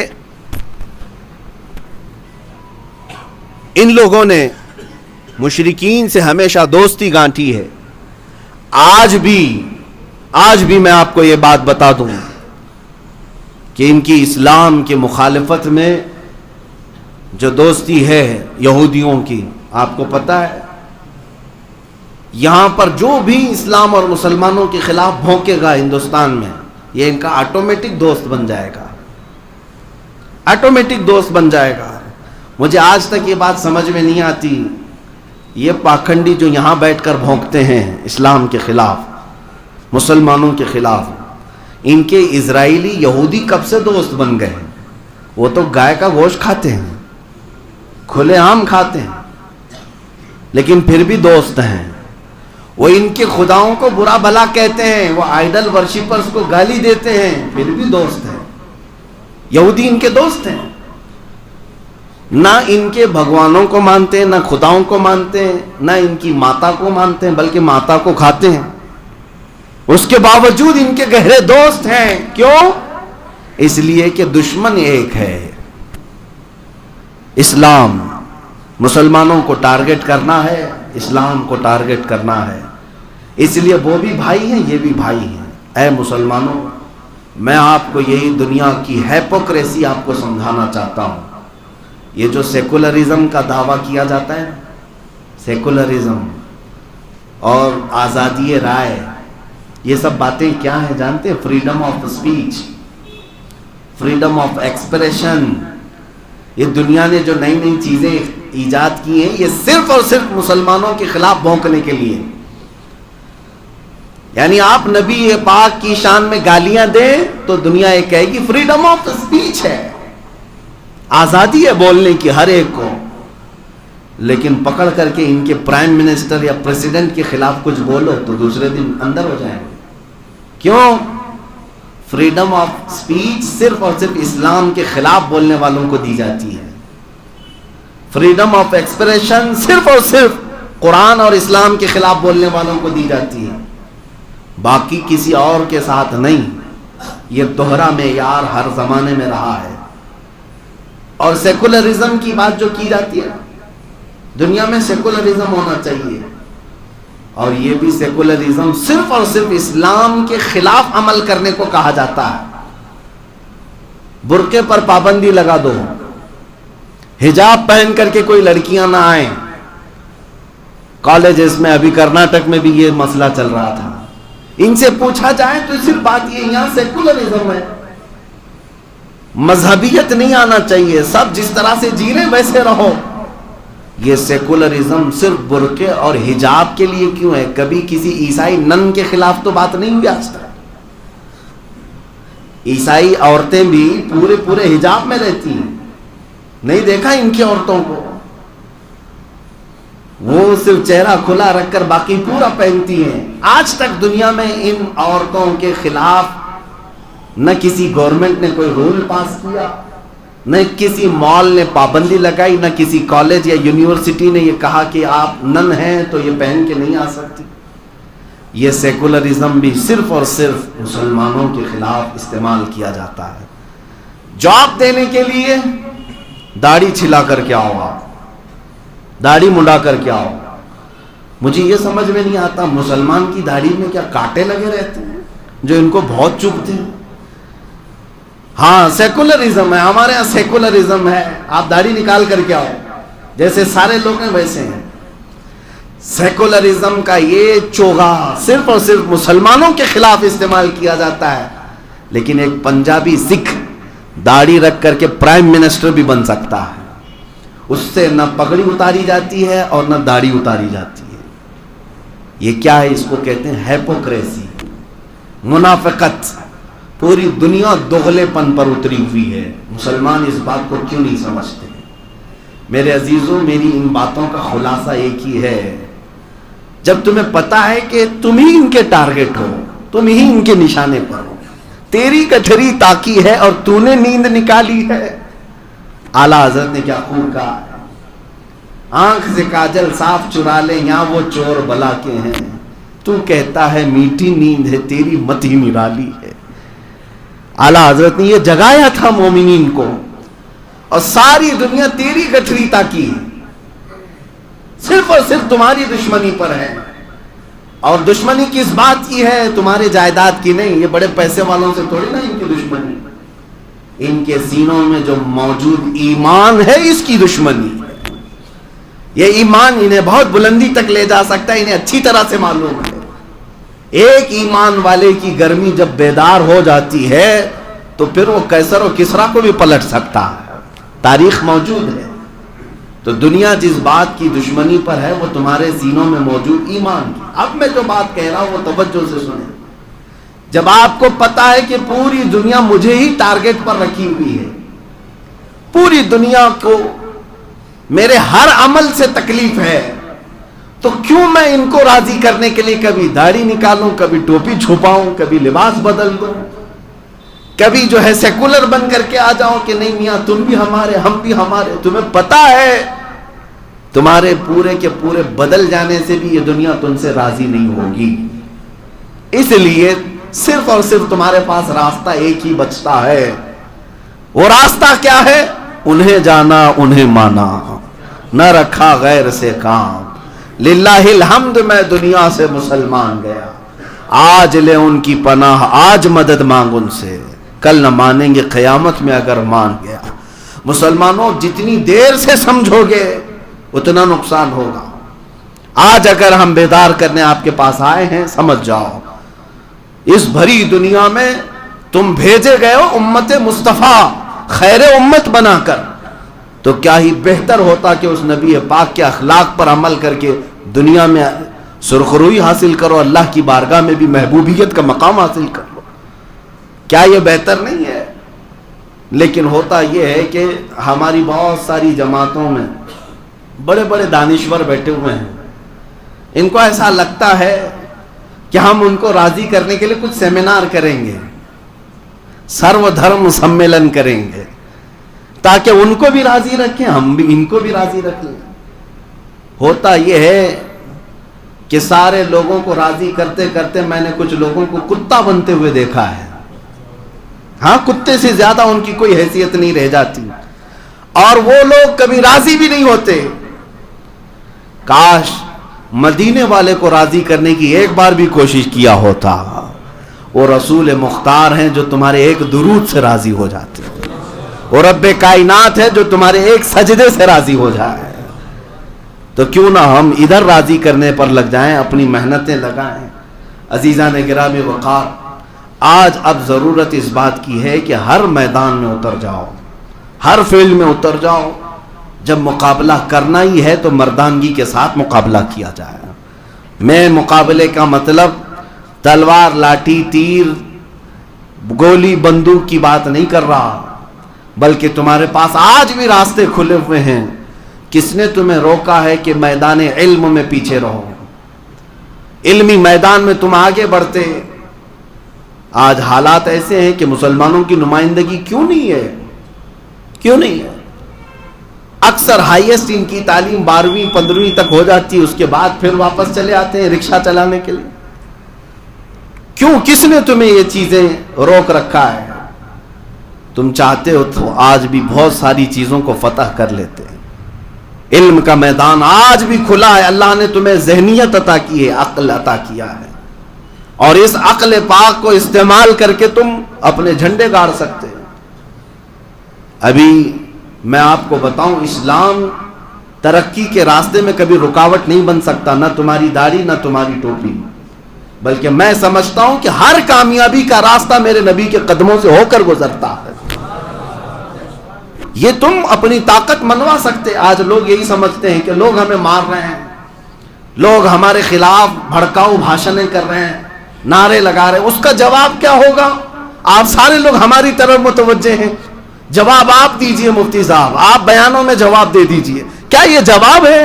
ان لوگوں نے مشرکین سے ہمیشہ دوستی گانٹھی ہے. آج بھی میں آپ کو یہ بات بتا دوں کہ ان کی اسلام کے مخالفت میں جو دوستی ہے یہودیوں کی، آپ کو پتہ ہے یہاں پر جو بھی اسلام اور مسلمانوں کے خلاف بھونکے گا ہندوستان میں، یہ ان کا آٹومیٹک دوست بن جائے گا، آٹومیٹک دوست بن جائے گا. مجھے آج تک یہ بات سمجھ میں نہیں آتی، یہ پاکھنڈی جو یہاں بیٹھ کر بھونکتے ہیں اسلام کے خلاف، مسلمانوں کے خلاف، ان کے اسرائیلی یہودی کب سے دوست بن گئے؟ وہ تو گائے کا گوشت کھاتے ہیں، کھلے عام کھاتے ہیں، لیکن پھر بھی دوست ہیں. وہ ان کے خداؤں کو برا بھلا کہتے ہیں، وہ آئیڈل ورشپرز کو گالی دیتے ہیں، پھر بھی دوست ہیں. یہودی ان کے دوست ہیں. نہ ان کے بھگوانوں کو مانتے ہیں، نہ خداؤں کو مانتے ہیں، نہ ان کی ماتا کو مانتے ہیں، بلکہ ماتا کو کھاتے ہیں. اس کے باوجود ان کے گہرے دوست ہیں. کیوں؟ اس لیے کہ دشمن ایک ہے، اسلام. مسلمانوں کو ٹارگٹ کرنا ہے، اسلام کو ٹارگٹ کرنا ہے. اس لیے وہ بھی بھائی ہیں، یہ بھی بھائی ہیں. اے مسلمانوں، میں آپ کو یہی دنیا کی ہیپوکریسی آپ کو سمجھانا چاہتا ہوں. یہ جو سیکولرزم کا دعویٰ کیا جاتا ہے، سیکولرزم اور آزادی رائے، یہ سب باتیں کیا ہیں جانتے ہیں؟ Freedom of speech, freedom of expression. یہ دنیا نے جو نئی نئی چیزیں ایجاد کی ہیں، یہ صرف اور صرف مسلمانوں کے خلاف بھونکنے کے لیے. یعنی آپ نبی پاک کی شان میں گالیاں دیں تو دنیا یہ کہے گی فریڈم آف اسپیچ ہے، آزادی ہے بولنے کی ہر ایک کو. لیکن پکڑ کر کے ان کے پرائم منسٹر یا پریزیڈنٹ کے خلاف کچھ بولو تو دوسرے دن اندر ہو جائیں. کیوں؟ فریڈم آف اسپیچ صرف اور صرف اسلام کے خلاف بولنے والوں کو دی جاتی ہے. فریڈم آف ایکسپریشن صرف اور صرف قرآن اور اسلام کے خلاف بولنے والوں کو دی جاتی ہے، باقی کسی اور کے ساتھ نہیں. یہ دوہرا معیار ہر زمانے میں رہا ہے. اور سیکولرزم کی بات جو کی جاتی ہے، دنیا میں سیکولرزم ہونا چاہیے، اور یہ بھی سیکولرزم صرف اور صرف اسلام کے خلاف عمل کرنے کو کہا جاتا ہے. برقعے پر پابندی لگا دو، حجاب پہن کر کے کوئی لڑکیاں نہ آئیں. کالجز میں ابھی کرناٹک میں بھی یہ مسئلہ چل رہا تھا. ان سے پوچھا جائے تو صرف بات یہ، یہاں سیکولرزم ہے، مذہبیت نہیں آنا چاہیے، سب جس طرح سے جی رہے ویسے رہو. یہ سیکولرزم صرف برقعے اور حجاب کے لیے کیوں ہے؟ کبھی کسی عیسائی نن کے خلاف تو بات نہیں ہوئی آج تک. عیسائی عورتیں بھی پورے حجاب میں رہتی ہیں، نہیں دیکھا ان کی عورتوں کو؟ وہ صرف چہرہ کھلا رکھ کر باقی پورا پہنتی ہیں. آج تک دنیا میں ان عورتوں کے خلاف نہ کسی گورنمنٹ نے کوئی رول پاس کیا، نہ کسی مال نے پابندی لگائی، نہ کسی کالج یا یونیورسٹی نے یہ کہا کہ آپ نن ہیں تو یہ پہن کے نہیں آ سکتی. یہ سیکولرزم بھی صرف اور صرف مسلمانوں کے خلاف استعمال کیا جاتا ہے. جاب دینے کے لیے داڑھی چھلا کر کے آؤ، آپ داڑھی منڈا کر کے آؤ۔ مجھے یہ سمجھ میں نہیں آتا مسلمان کی داڑھی میں کیا کانٹے لگے رہتے ہیں جو ان کو بہت چبھتے ہیں؟ ہاں سیکولرزم ہے، ہمارے یہاں سیکولرزم ہے، آپ داڑھی نکال کر کے آؤ، جیسے سارے لوگ ہیں ویسے ہیں۔ سیکولرزم کا یہ چوغا صرف اور صرف مسلمانوں کے خلاف استعمال کیا جاتا ہے، لیکن ایک پنجابی سکھ داڑھی رکھ کر کے پرائم منسٹر بھی بن سکتا ہے، اس سے نہ پگڑی اتاری جاتی ہے اور نہ داڑھی اتاری جاتی ہے۔ یہ کیا ہے؟ اس کو کہتے ہیں ہیپوکریسی، منافقت۔ پوری دنیا دغلے پن پر اتری ہوئی ہے، مسلمان اس بات کو کیوں نہیں سمجھتے؟ میرے عزیزوں، میری ان باتوں کا خلاصہ ایک ہی ہے، جب تمہیں پتا ہے کہ تم ہی ان کے ٹارگٹ ہو، تم ہی ان کے نشانے پر ہو، تیری گٹھری تاکی ہے اور تو نے نیند نکالی ہے۔ اعلیٰ حضرت نے کیا خوب کہا، آنکھ سے کاجل صاف چرا لے یہاں وہ چور بلا کے ہیں، تو کہتا ہے میٹھی نیند ہے تیری مت ہی نرالی ہے۔ اعلیٰ حضرت نے یہ جگایا تھا مومنین کو، اور ساری دنیا تیری گٹھری تاکی ہے، صرف اور صرف تمہاری دشمنی پر ہے، اور دشمنی کس بات کی ہے؟ تمہارے جائیداد کی نہیں، یہ بڑے پیسے والوں سے تھوڑی نا ان کی دشمنی، ان کے سینوں میں جو موجود ایمان ہے اس کی دشمنی ہے۔ یہ ایمان انہیں بہت بلندی تک لے جا سکتا ہے، انہیں اچھی طرح سے معلوم ہے۔ ایک ایمان والے کی گرمی جب بیدار ہو جاتی ہے تو پھر وہ قیصر و کسریٰ کو بھی پلٹ سکتا ہے، تاریخ موجود ہے۔ تو دنیا جس بات کی دشمنی پر ہے وہ تمہارے سینوں میں موجود ایمان کی۔ اب میں جو بات کہہ رہا ہوں وہ توجہ سے سنیں۔ جب آپ کو پتا ہے کہ پوری دنیا مجھے ہی ٹارگٹ پر رکھی ہوئی ہے، پوری دنیا کو میرے ہر عمل سے تکلیف ہے، تو کیوں میں ان کو راضی کرنے کے لیے کبھی داڑھی نکالوں، کبھی ٹوپی چھپاؤں، کبھی لباس بدل دوں، کبھی جو ہے سیکولر بن کر کے آ جاؤں کہ نہیں میاں تم بھی ہمارے ہم بھی ہمارے۔ تمہیں پتا ہے تمہارے پورے کے پورے بدل جانے سے بھی یہ دنیا تم سے راضی نہیں ہوگی، اس لیے صرف اور صرف تمہارے پاس راستہ ایک ہی بچتا ہے۔ وہ راستہ کیا ہے؟ انہیں جانا انہیں مانا، نہ رکھا غیر سے کام، للہ الحمد میں دنیا سے مسلمان گیا، آج لے ان کی پناہ آج مدد مانگ ان سے، کل نہ مانیں گے قیامت میں اگر مان گیا۔ مسلمانوں جتنی دیر سے سمجھو گے اتنا نقصان ہوگا۔ آج اگر ہم بیدار کرنے آپ کے پاس آئے ہیں، سمجھ جاؤ اس بھری دنیا میں تم بھیجے گئے ہو امت مصطفیٰ خیر امت بنا کر، تو کیا ہی بہتر ہوتا کہ اس نبی پاک کے اخلاق پر عمل کر کے دنیا میں سرخروئی حاصل کرو، اللہ کی بارگاہ میں بھی محبوبیت کا مقام حاصل کرو۔ کیا یہ بہتر نہیں ہے؟ لیکن ہوتا یہ ہے کہ ہماری بہت ساری جماعتوں میں بڑے بڑے دانشور بیٹھے ہوئے ہیں، ان کو ایسا لگتا ہے کہ ہم ان کو راضی کرنے کے لیے کچھ سیمینار کریں گے، سرو دھرم سمیلن کریں گے، تاکہ ان کو بھی راضی رکھیں، ہم بھی ان کو بھی راضی رکھ لیں۔ ہوتا یہ ہے کہ سارے لوگوں کو راضی کرتے کرتے میں نے کچھ لوگوں کو کتا بنتے ہوئے دیکھا ہے۔ ہاں، کتے سے زیادہ ان کی کوئی حیثیت نہیں رہ جاتی، اور وہ لوگ کبھی راضی بھی نہیں ہوتے۔ کاش مدینے والے کو راضی کرنے کی ایک بار بھی کوشش کیا ہوتا۔ وہ رسول مختار ہیں جو تمہارے ایک درود سے راضی ہو جاتے ہیں، وہ رب کائنات ہے جو تمہارے ایک سجدے سے راضی ہو جائے۔ تو کیوں نہ ہم ادھر راضی کرنے پر لگ جائیں، اپنی محنتیں لگائیں۔ عزیزان گرامی وقار، آج اب ضرورت اس بات کی ہے کہ ہر میدان میں اتر جاؤ، ہر فیلڈ میں اتر جاؤ۔ جب مقابلہ کرنا ہی ہے تو مردانگی کے ساتھ مقابلہ کیا جائے۔ میں مقابلے کا مطلب تلوار، لاٹھی، تیر، گولی، بندوق کی بات نہیں کر رہا، بلکہ تمہارے پاس آج بھی راستے کھلے ہوئے ہیں۔ کس نے تمہیں روکا ہے کہ میدان علم میں پیچھے رہو؟ علمی میدان میں تم آگے بڑھتے۔ آج حالات ایسے ہیں کہ مسلمانوں کی نمائندگی کیوں نہیں ہے؟ کیوں نہیں ہے؟ اکثر ہائیسٹ ان کی تعلیم 12ویں 15ویں تک ہو جاتی ہے، اس کے بعد پھر واپس چلے آتے ہیں رکشہ چلانے کے لیے۔ کیوں؟ کس نے تمہیں یہ چیزیں روک رکھا ہے؟ تم چاہتے ہو تو آج بھی بہت ساری چیزوں کو فتح کر لیتے ہیں. علم کا میدان آج بھی کھلا ہے. اللہ نے تمہیں ذہنیت عطا کی ہے, عقل عطا کیا ہے, اور اس عقل پاک کو استعمال کر کے تم اپنے جھنڈے گاڑ سکتے ہیں. ابھی میں آپ کو بتاؤں, اسلام ترقی کے راستے میں کبھی رکاوٹ نہیں بن سکتا, نہ تمہاری داڑھی نہ تمہاری ٹوپی, بلکہ میں سمجھتا ہوں کہ ہر کامیابی کا راستہ میرے نبی کے قدموں سے ہو کر گزرتا ہے. یہ تم اپنی طاقت منوا سکتے. آج لوگ یہی سمجھتے ہیں کہ لوگ ہمیں مار رہے ہیں, لوگ ہمارے خلاف بھڑکاؤ بھاشنیں کر رہے ہیں, نعرے لگا رہے ہیں. اس کا جواب کیا ہوگا؟ آپ سارے لوگ ہماری طرف متوجہ ہیں, جواب آپ دیجئے مفتی صاحب, آپ بیانوں میں جواب دے دیجئے. کیا یہ جواب ہے؟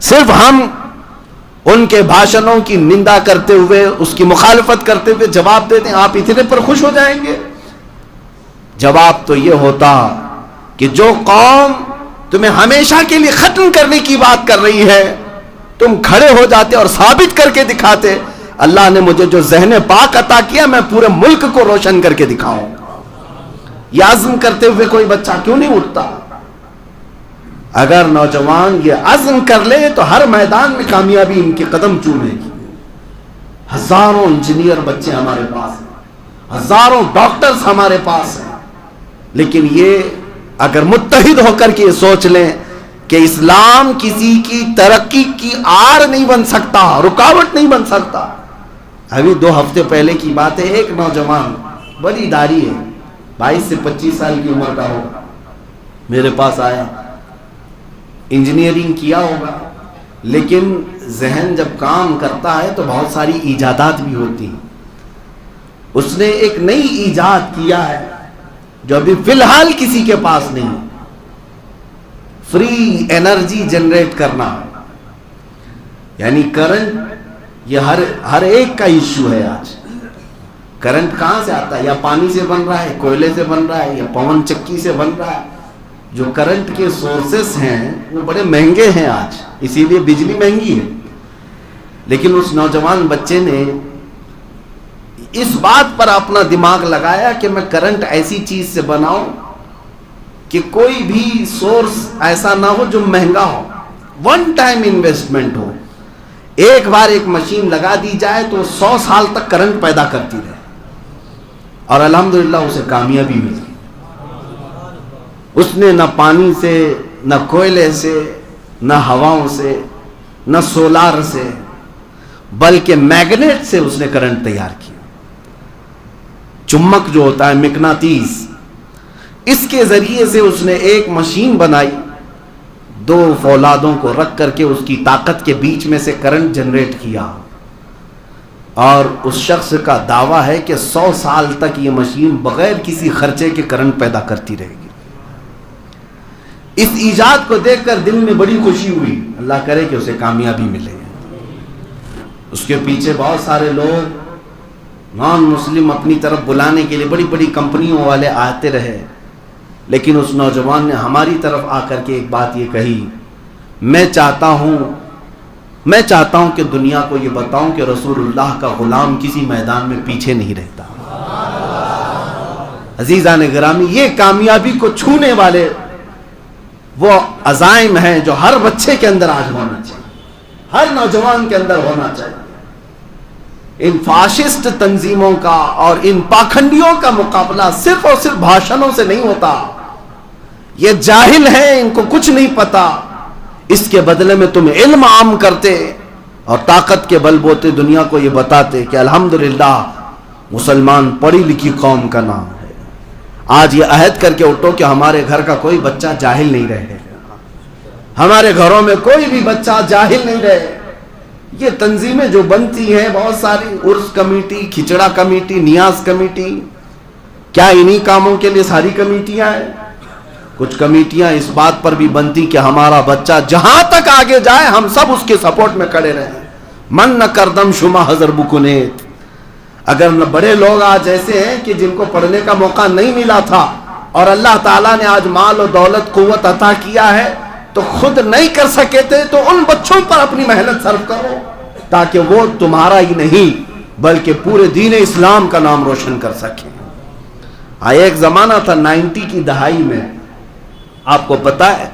صرف ہم ان کے بھاشنوں کی نندا کرتے ہوئے, اس کی مخالفت کرتے ہوئے جواب دیتے ہیں, آپ اتنے پر خوش ہو جائیں گے؟ جواب تو یہ ہوتا کہ جو قوم تمہیں ہمیشہ کے لیے ختم کرنے کی بات کر رہی ہے, تم کھڑے ہو جاتے اور ثابت کر کے دکھاتے, اللہ نے مجھے جو ذہن پاک عطا کیا میں پورے ملک کو روشن کر کے دکھاؤں. یہ عزم کرتے ہوئے کوئی بچہ کیوں نہیں اٹھتا؟ اگر نوجوان یہ عزم کر لے تو ہر میدان میں کامیابی ان کے قدم چومے گی. ہزاروں انجینئر بچے ہمارے پاس ہیں, ہزاروں ڈاکٹرز ہمارے پاس ہیں, لیکن یہ اگر متحد ہو کر کے یہ سوچ لیں کہ اسلام کسی کی ترقی کی آڑ نہیں بن سکتا, رکاوٹ نہیں بن سکتا. ابھی 2 ہفتے پہلے کی بات ہے, ایک نوجوان بڑی داڑھی ہے, 22 سے 25 سال کی عمر کا ہوگا, میرے پاس آیا. انجینئرنگ کیا ہوگا, لیکن ذہن جب کام کرتا ہے تو بہت ساری ایجادات بھی ہوتی ہیں. اس نے ایک نئی ایجاد کیا ہے جو ابھی فی الحال کسی کے پاس نہیں, فری انرجی جنریٹ کرنا. یعنی کرنٹ, یہ ہر ایک کا ایشو ہے آج. کرنٹ کہاں سے آتا ہے؟ یا پانی سے بن رہا ہے, کوئلے سے بن رہا ہے, یا پون چکی سے بن رہا ہے. جو کرنٹ کے سورسز ہیں وہ بڑے مہنگے ہیں آج, اسی لیے بجلی مہنگی ہے. لیکن اس نوجوان بچے نے اس بات پر اپنا دماغ لگایا کہ میں کرنٹ ایسی چیز سے بناؤں کہ کوئی بھی سورس ایسا نہ ہو جو مہنگا ہو, ون ٹائم انویسٹمنٹ ہو. ایک بار ایک مشین لگا دی جائے تو 100 سال تک کرنٹ پیدا کرتی رہے, اور الحمدللہ اسے کامیابی ملی. اس نے نہ پانی سے, نہ کوئلے سے, نہ ہواؤں سے, نہ سولار سے, بلکہ میگنیٹ سے اس نے کرنٹ تیار کیا. چمک جو ہوتا ہے, مقناطیس, اس کے ذریعے سے اس نے ایک مشین بنائی, 2 فولادوں کو رکھ کر کے اس کی طاقت کے بیچ میں سے کرنٹ جنریٹ کیا. اور اس شخص کا دعویٰ ہے کہ 100 سال تک یہ مشین بغیر کسی خرچے کے کرنٹ پیدا کرتی رہے گی. اس ایجاد کو دیکھ کر دل میں بڑی خوشی ہوئی, اللہ کرے کہ اسے کامیابی ملے. اس کے پیچھے بہت سارے لوگ نان مسلم اپنی طرف بلانے کے لیے بڑی بڑی کمپنیوں والے آتے رہے, لیکن اس نوجوان نے ہماری طرف آ کر کے ایک بات یہ کہی, میں چاہتا ہوں کہ دنیا کو یہ بتاؤں کہ رسول اللہ کا غلام کسی میدان میں پیچھے نہیں رہتا. عزیزان گرامی, یہ کامیابی کو چھونے والے وہ عزائم ہیں جو ہر بچے کے اندر آج ہونا چاہیے, ہر نوجوان کے اندر ہونا چاہیے. ان فاشسٹ تنظیموں کا اور ان پاکھنڈیوں کا مقابلہ صرف اور صرف بھاشنوں سے نہیں ہوتا. یہ جاہل ہیں, ان کو کچھ نہیں پتا. اس کے بدلے میں تم علم عام کرتے اور طاقت کے بل بوتے دنیا کو یہ بتاتے کہ الحمدللہ مسلمان پڑھی لکھی قوم کا نام ہے. آج یہ عہد کر کے اٹھو کہ ہمارے گھر کا کوئی بچہ جاہل نہیں رہے, ہمارے گھروں میں کوئی بھی بچہ جاہل نہیں رہے. یہ تنظیمیں جو بنتی ہیں بہت ساری, عرس کمیٹی, کھچڑا کمیٹی, نیاز کمیٹی, کیا انہی کاموں کے لیے ساری کمیٹیاں ہیں؟ کچھ کمیٹیاں اس بات پر بھی بنتی کہ ہمارا بچہ جہاں تک آگے جائے ہم سب اس کے سپورٹ میں کھڑے رہیں. من نہ کردم شما حضر بکنیت. اگر نہ بڑے لوگ آج ایسے ہیں کہ جن کو پڑھنے کا موقع نہیں ملا تھا اور اللہ تعالیٰ نے آج مال و دولت قوت عطا کیا ہے تو خود نہیں کر سکے تھے, تو ان بچوں پر اپنی محنت صرف کرو تاکہ وہ تمہارا ہی نہیں بلکہ پورے دین اسلام کا نام روشن کر سکیں. ایک زمانہ تھا 90 کی دہائی میں، آپ کو پتا ہے،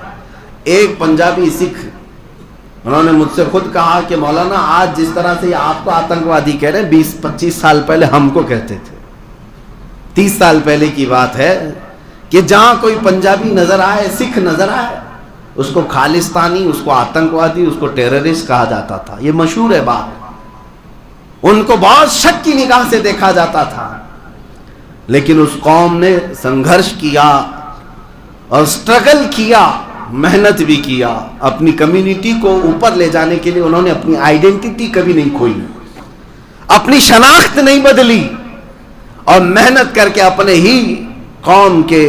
ایک پنجابی سکھ، انہوں نے مجھ سے خود کہا کہ مولانا آج جس طرح سے آپ کو آتنکوادی کہہ رہے ہیں 20-25 سال پہلے ہم کو کہتے تھے. 30 سال پہلے کی بات ہے کہ جہاں کوئی پنجابی نظر آئے، سکھ نظر آئے، اس کو خالستانی، اس کو آتنکوادی، اس کو ٹیررسٹ کہا جاتا تھا. یہ مشہور ہے بات. ان کو بہت شک کی نگاہ سے دیکھا جاتا تھا. لیکن اس قوم نے سنگھرش کیا اور سٹرگل کیا، محنت بھی کیا. اپنی کمیونٹی کو اوپر لے جانے کے لیے انہوں نے اپنی آئیڈینٹی کبھی نہیں کھوئی، اپنی شناخت نہیں بدلی، اور محنت کر کے اپنے ہی قوم کے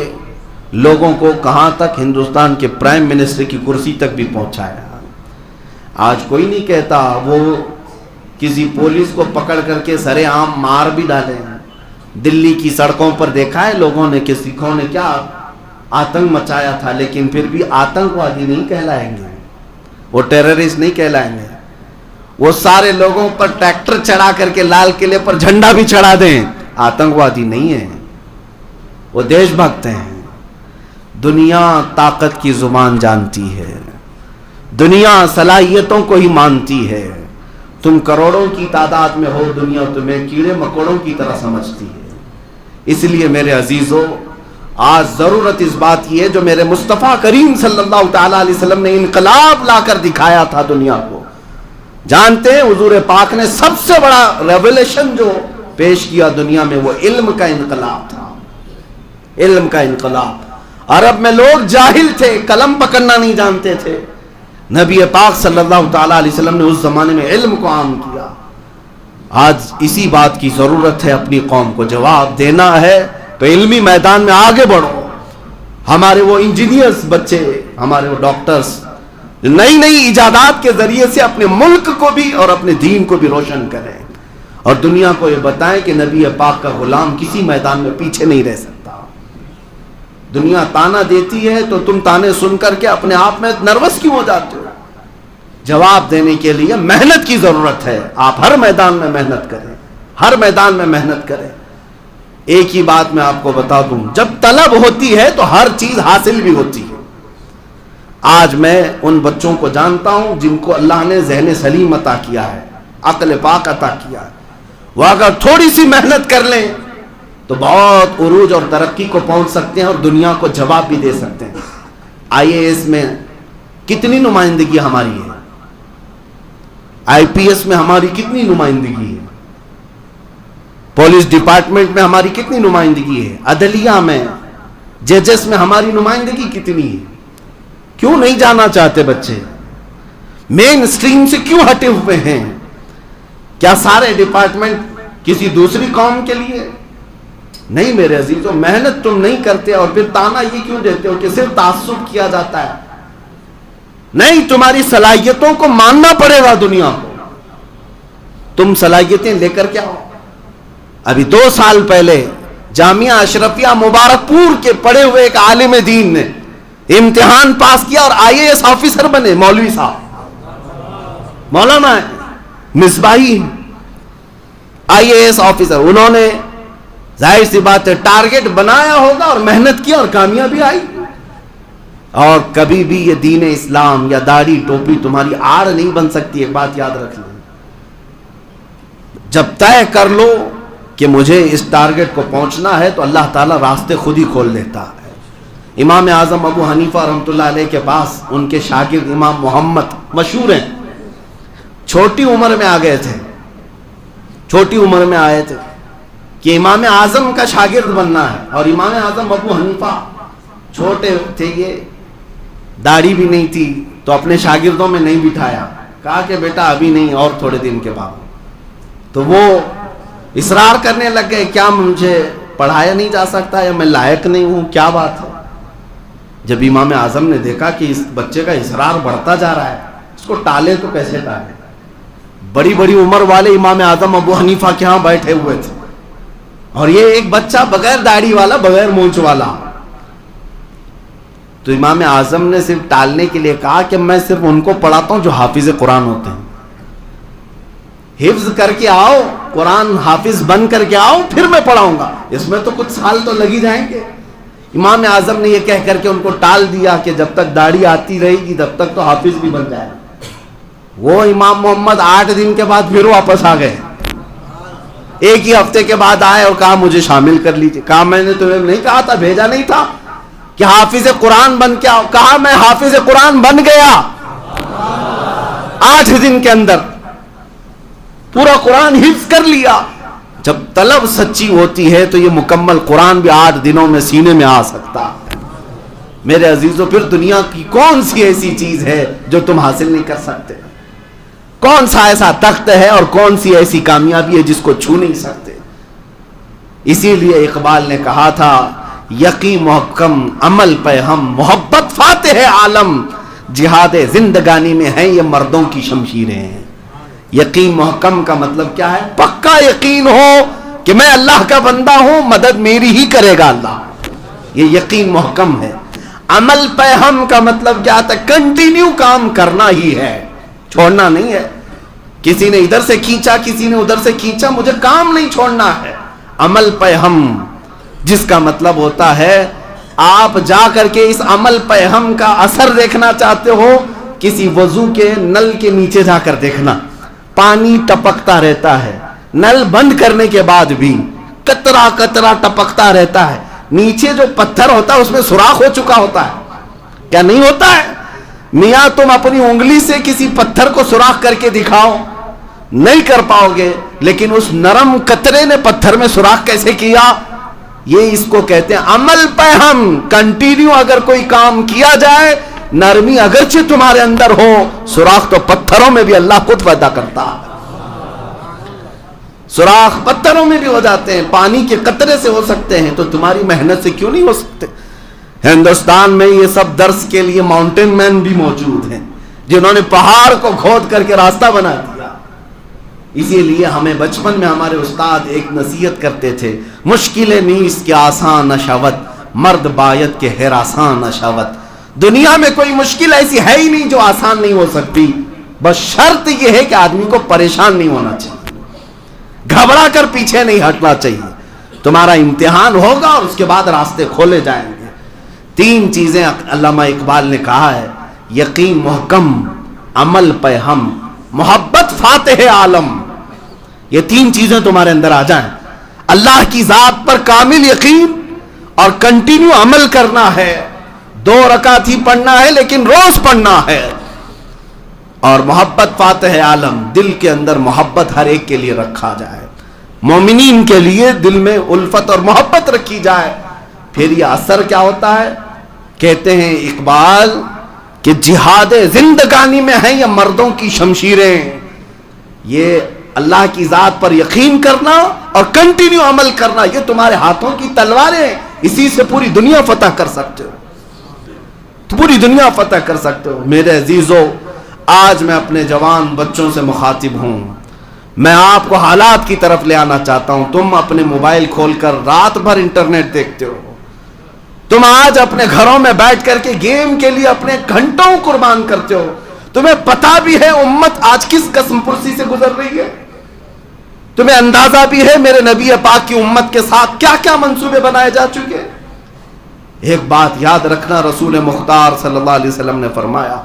لوگوں کو کہاں تک، ہندوستان کے پرائم منسٹر کی کرسی تک بھی پہنچایا. آج کوئی نہیں کہتا وہ کسی پولیس کو پکڑ کر کے سرے عام مار بھی ڈالے. دلی کی سڑکوں پر دیکھا ہے لوگوں نے کہ سکھوں نے کیا آتنک مچایا تھا، لیکن پھر بھی آتنکوادی نہیں کہلائیں گے، وہ ٹیررسٹ نہیں کہلائیں گے. وہ سارے لوگوں پر ٹریکٹر چڑھا کر کے لال قلعے پر جھنڈا بھی چڑھا دیں، آتنکوادی نہیں ہیں، وہ دیش بھکت ہیں. دنیا طاقت کی زبان جانتی ہے، دنیا صلاحیتوں کو ہی مانتی ہے. تم کروڑوں کی تعداد میں ہو، دنیا تمہیں کیڑے مکوڑوں کی طرح سمجھتی ہے. اس لیے میرے عزیزو، آج ضرورت اس بات کی ہے جو میرے مصطفیٰ کریم صلی اللہ تعالیٰ علیہ وسلم نے انقلاب لا کر دکھایا تھا دنیا کو. جانتے ہیں حضور پاک نے سب سے بڑا ریولیشن جو پیش کیا دنیا میں، وہ علم کا انقلاب تھا. علم کا انقلاب. عرب میں لوگ جاہل تھے، قلم پکڑنا نہیں جانتے تھے. نبی پاک صلی اللہ تعالیٰ علیہ وسلم نے اس زمانے میں علم کو عام کیا. آج اسی بات کی ضرورت ہے، اپنی قوم کو جواب دینا ہے تو علمی میدان میں آگے بڑھو. ہمارے وہ انجینئرز بچے، ہمارے وہ ڈاکٹرز نئی نئی ایجادات کے ذریعے سے اپنے ملک کو بھی اور اپنے دین کو بھی روشن کریں، اور دنیا کو یہ بتائیں کہ نبی پاک کا غلام کسی میدان میں پیچھے نہیں رہ سکتا. دنیا تانا دیتی ہے تو تم تانے سن کر کے اپنے آپ میں نروس کیوں ہو جاتے ہو؟ جواب دینے کے لیے محنت کی ضرورت ہے. آپ ہر میدان میں محنت کریں، ہر میدان میں محنت کریں. ایک ہی بات میں آپ کو بتا دوں، جب طلب ہوتی ہے تو ہر چیز حاصل بھی ہوتی ہے. آج میں ان بچوں کو جانتا ہوں جن کو اللہ نے ذہن سلیم عطا کیا ہے، عقل پاک عطا کیا ہے. وہ اگر تھوڑی سی محنت کر لیں تو بہت عروج اور ترقی کو پہنچ سکتے ہیں اور دنیا کو جواب بھی دے سکتے ہیں. IAS میں کتنی نمائندگی ہماری ہے، IPS میں ہماری کتنی نمائندگی ہے، پولیس ڈپارٹمنٹ میں ہماری کتنی نمائندگی ہے، عدلیہ میں، ججز میں ہماری نمائندگی کتنی ہے. کیوں نہیں جانا چاہتے بچے؟ مین اسٹریم سے کیوں ہٹے ہوئے ہیں؟ کیا سارے ڈپارٹمنٹ کسی دوسری قوم کے لیے؟ نہیں میرے عزیزو، محنت تم نہیں کرتے اور پھر تانا یہ کیوں دیتے ہو کہ صرف تعصب کیا جاتا ہے؟ نہیں، تمہاری صلاحیتوں کو ماننا پڑے گا دنیا کو. تم صلاحیتیں لے کر کیا ہو؟ ابھی 2 سال پہلے جامعہ اشرفیہ مبارک پور کے پڑھے ہوئے ایک عالم دین نے امتحان پاس کیا اور IAS آفیسر بنے. مولوی صاحب، مولانا مصباحی IAS آفیسر. انہوں نے ظاہر سی بات ہے ٹارگٹ بنایا ہوگا اور محنت کی اور کامیابی آئی. اور کبھی بھی یہ دین اسلام یا داڑھی ٹوپی تمہاری آڑ نہیں بن سکتی. ایک بات یاد رکھ لیں، جب طے کر لو کہ مجھے اس ٹارگٹ کو پہنچنا ہے تو اللہ تعالیٰ راستے خود ہی کھول لیتا ہے. امام اعظم ابو حنیفہ رحمۃ اللہ علیہ کے پاس ان کے شاگرد امام محمد مشہور ہیں، چھوٹی عمر میں آ گئے تھے، چھوٹی عمر میں آئے تھے کہ امام اعظم کا شاگرد بننا ہے. اور امام اعظم ابو حنیفہ چھوٹے تھے، یہ داڑھی بھی نہیں تھی تو اپنے شاگردوں میں نہیں بٹھایا، کہا کہ بیٹا ابھی نہیں، اور تھوڑے دن کے بعد. تو وہ اصرار کرنے لگ گئے، کیا مجھے پڑھایا نہیں جا سکتا یا میں لائق نہیں ہوں، کیا بات ہے؟ جب امام اعظم نے دیکھا کہ اس بچے کا اصرار بڑھتا جا رہا ہے، اس کو ٹالے تو کیسے ٹالے. بڑی بڑی عمر والے امام اعظم ابو حنیفہ کے ہاں بیٹھے ہوئے تھے اور یہ ایک بچہ بغیر داڑھی والا، بغیر مونچھ والا. تو امام اعظم نے صرف ٹالنے کے لیے کہا کہ میں صرف ان کو پڑھاتا ہوں جو حافظ قرآن ہوتے ہیں، حفظ کر کے آؤ قرآن حافظ بن کر کے آؤ پھر میں پڑھاؤں گا. اس میں تو کچھ سال تو لگ ہی جائیں گے. امام اعظم نے یہ کہہ کر کے ان کو ٹال دیا کہ جب تک داڑھی آتی رہے گی تب تک تو حافظ بھی بن جائے. وہ امام محمد 8 دن کے بعد پھر واپس آ گئے. ایک ہی ہفتے کے بعد آئے اور کہا مجھے شامل کر لیجیے. کہا میں نے تمہیں نہیں کہا تھا, بھیجا نہیں تھا کہ حافظ قرآن بن کے آؤ؟ کہا میں حافظ قرآن بن گیا. 8 دن کے اندر پورا قرآن حفظ کر لیا. جب طلب سچی ہوتی ہے تو یہ مکمل قرآن بھی 8 دنوں میں سینے میں آ سکتا. میرے عزیزوں, پھر دنیا کی کون سی ایسی چیز ہے جو تم حاصل نہیں کر سکتے؟ کون سا ایسا تخت ہے اور کون سی ایسی کامیابی ہے جس کو چھو نہیں سکتے؟ اسی لیے اقبال نے کہا تھا یقین محکم عمل پہ ہم, محبت فاتح عالم, جہاد زندگانی میں ہیں یہ مردوں کی شمشیریں. یقین محکم کا مطلب کیا ہے؟ پکا یقین ہو کہ میں اللہ کا بندہ ہوں, مدد میری ہی کرے گا اللہ. یہ یقین محکم ہے. عمل پہ ہم کا مطلب کیا تھا؟ کنٹینیو کام کرنا ہی ہے, چھوڑنا نہیں ہے. کسی نے ادھر سے کھینچا, کسی نے ادھر سے کھینچا, مجھے کام نہیں چھوڑنا ہے. عمل پہ ہم, جس کا مطلب ہوتا ہے آپ جا کر کے اس عمل پہ ہم کا اثر دیکھنا چاہتے ہو, کسی وضو کے نل کے نیچے جا کر دیکھنا, پانی ٹپکتا رہتا ہے, نل بند کرنے کے بعد بھی قطرہ قطرہ ٹپکتا رہتا ہے. نیچے جو پتھر ہوتا ہے اس میں سوراخ ہو چکا ہوتا ہے, کیا نہیں ہوتا ہے؟ میاں تم اپنی انگلی سے کسی پتھر کو سوراخ کر کے دکھاؤ, نہیں کر پاؤ گے, لیکن اس نرم قطرے نے پتھر میں سوراخ کیسے کیا؟ یہ اس کو کہتے ہیں عمل پہ ہم. کنٹینیو اگر کوئی کام کیا جائے, نرمی اگرچہ تمہارے اندر ہو, سوراخ تو پتھروں میں بھی اللہ خود پیدا کرتا ہے. سوراخ پتھروں میں بھی ہو جاتے ہیں, پانی کے قطرے سے ہو سکتے ہیں, تو تمہاری محنت سے کیوں نہیں ہو سکتے؟ ہندوستان میں یہ سب درس کے لیے ماؤنٹین مین بھی موجود ہیں جنہوں نے پہاڑ کو کھود کر کے راستہ بنا دیا. اسی لیے ہمیں بچپن میں ہمارے استاد ایک نصیحت کرتے تھے, مشکلیں نیست کے آسان نشاوت, مرد باید کے ہراسان نشاوت. دنیا میں کوئی مشکل ایسی ہے ہی نہیں جو آسان نہیں ہو سکتی, بس شرط یہ ہے کہ آدمی کو پریشان نہیں ہونا چاہیے, گھبرا کر پیچھے نہیں ہٹنا چاہیے. تمہارا امتحان ہوگا اور اس کے بعد راستے کھولے جائیں گے. 3 چیزیں علامہ اقبال نے کہا ہے, یقین محکم, عمل پہ ہم, محبت فاتح عالم. یہ 3 چیزیں تمہارے اندر آ جائیں, اللہ کی ذات پر کامل یقین اور کنٹینیو عمل کرنا ہے. 2 رکعت ہی پڑھنا ہے لیکن روز پڑھنا ہے. اور محبت فاتح عالم, دل کے اندر محبت ہر ایک کے لیے رکھا جائے, مومنین کے لیے دل میں الفت اور محبت رکھی جائے. پھر یہ اثر کیا ہوتا ہے؟ کہتے ہیں اقبال کہ جہاد زندگانی میں ہیں یہ مردوں کی شمشیریں. یہ اللہ کی ذات پر یقین کرنا اور کنٹینیو عمل کرنا, یہ تمہارے ہاتھوں کی تلواریں, اسی سے پوری دنیا فتح کر سکتے ہو, پوری دنیا فتح کر سکتے ہو. میرے عزیزو, آج میں اپنے جوان بچوں سے مخاطب ہوں, میں آپ کو حالات کی طرف لے آنا چاہتا ہوں. تم اپنے موبائل کھول کر رات بھر انٹرنیٹ دیکھتے ہو, تم آج اپنے گھروں میں بیٹھ کر کے گیم کے لیے اپنے گھنٹوں قربان کرتے ہو. تمہیں پتا بھی ہے امت آج کس قسم پرسی سے گزر رہی ہے, تمہیں اندازہ بھی ہے میرے نبی پاک کی امت کے ساتھ کیا کیا منصوبے بنائے جا چکے. ایک بات یاد رکھنا, رسول مختار صلی اللہ علیہ وسلم نے فرمایا,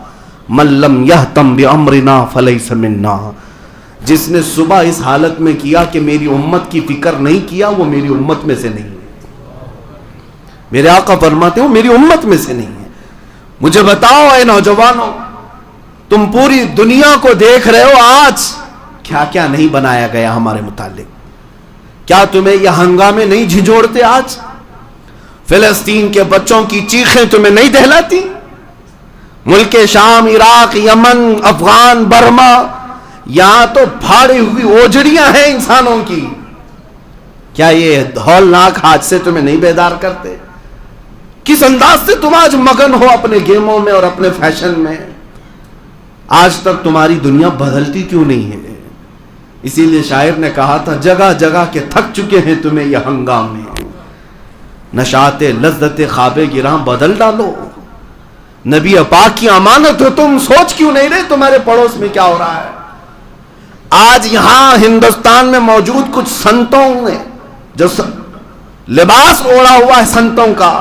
من لم یہتم بامرنا فلیس منا. جس نے صبح اس حالت میں کیا کہ میری امت کی فکر نہیں کیا, وہ میری امت میں سے نہیں ہے. میرے آقا فرماتے ہو میری امت میں سے نہیں ہے. مجھے بتاؤ اے نوجوانوں, تم پوری دنیا کو دیکھ رہے ہو, آج کیا کیا نہیں بنایا گیا ہمارے متعلق. کیا تمہیں یہ ہنگامے نہیں جھنجھوڑتے؟ آج فلسطین کے بچوں کی چیخیں تمہیں نہیں دہلاتی؟ ملک شام, عراق, یمن, افغان, برما, یہاں تو پھاڑی ہوئی اوجڑیاں ہیں انسانوں کی. کیا یہ ہولناک حادثے تمہیں نہیں بیدار کرتے؟ کس انداز سے تم آج مگن ہو اپنے گیموں میں اور اپنے فیشن میں. آج تک تمہاری دنیا بدلتی کیوں نہیں ہے؟ اسی لیے شاعر نے کہا تھا, جگہ جگہ کے تھک چکے ہیں تمہیں یہ ہنگامے, نشاط لذت خواب گراں بدل ڈالو. نبی پاک کی امانت ہو تم, سوچ کیوں نہیں رہے تمہارے پڑوس میں کیا ہو رہا ہے؟ آج یہاں ہندوستان میں موجود کچھ سنتوں نے جو لباس اوڑا ہوا ہے سنتوں کا،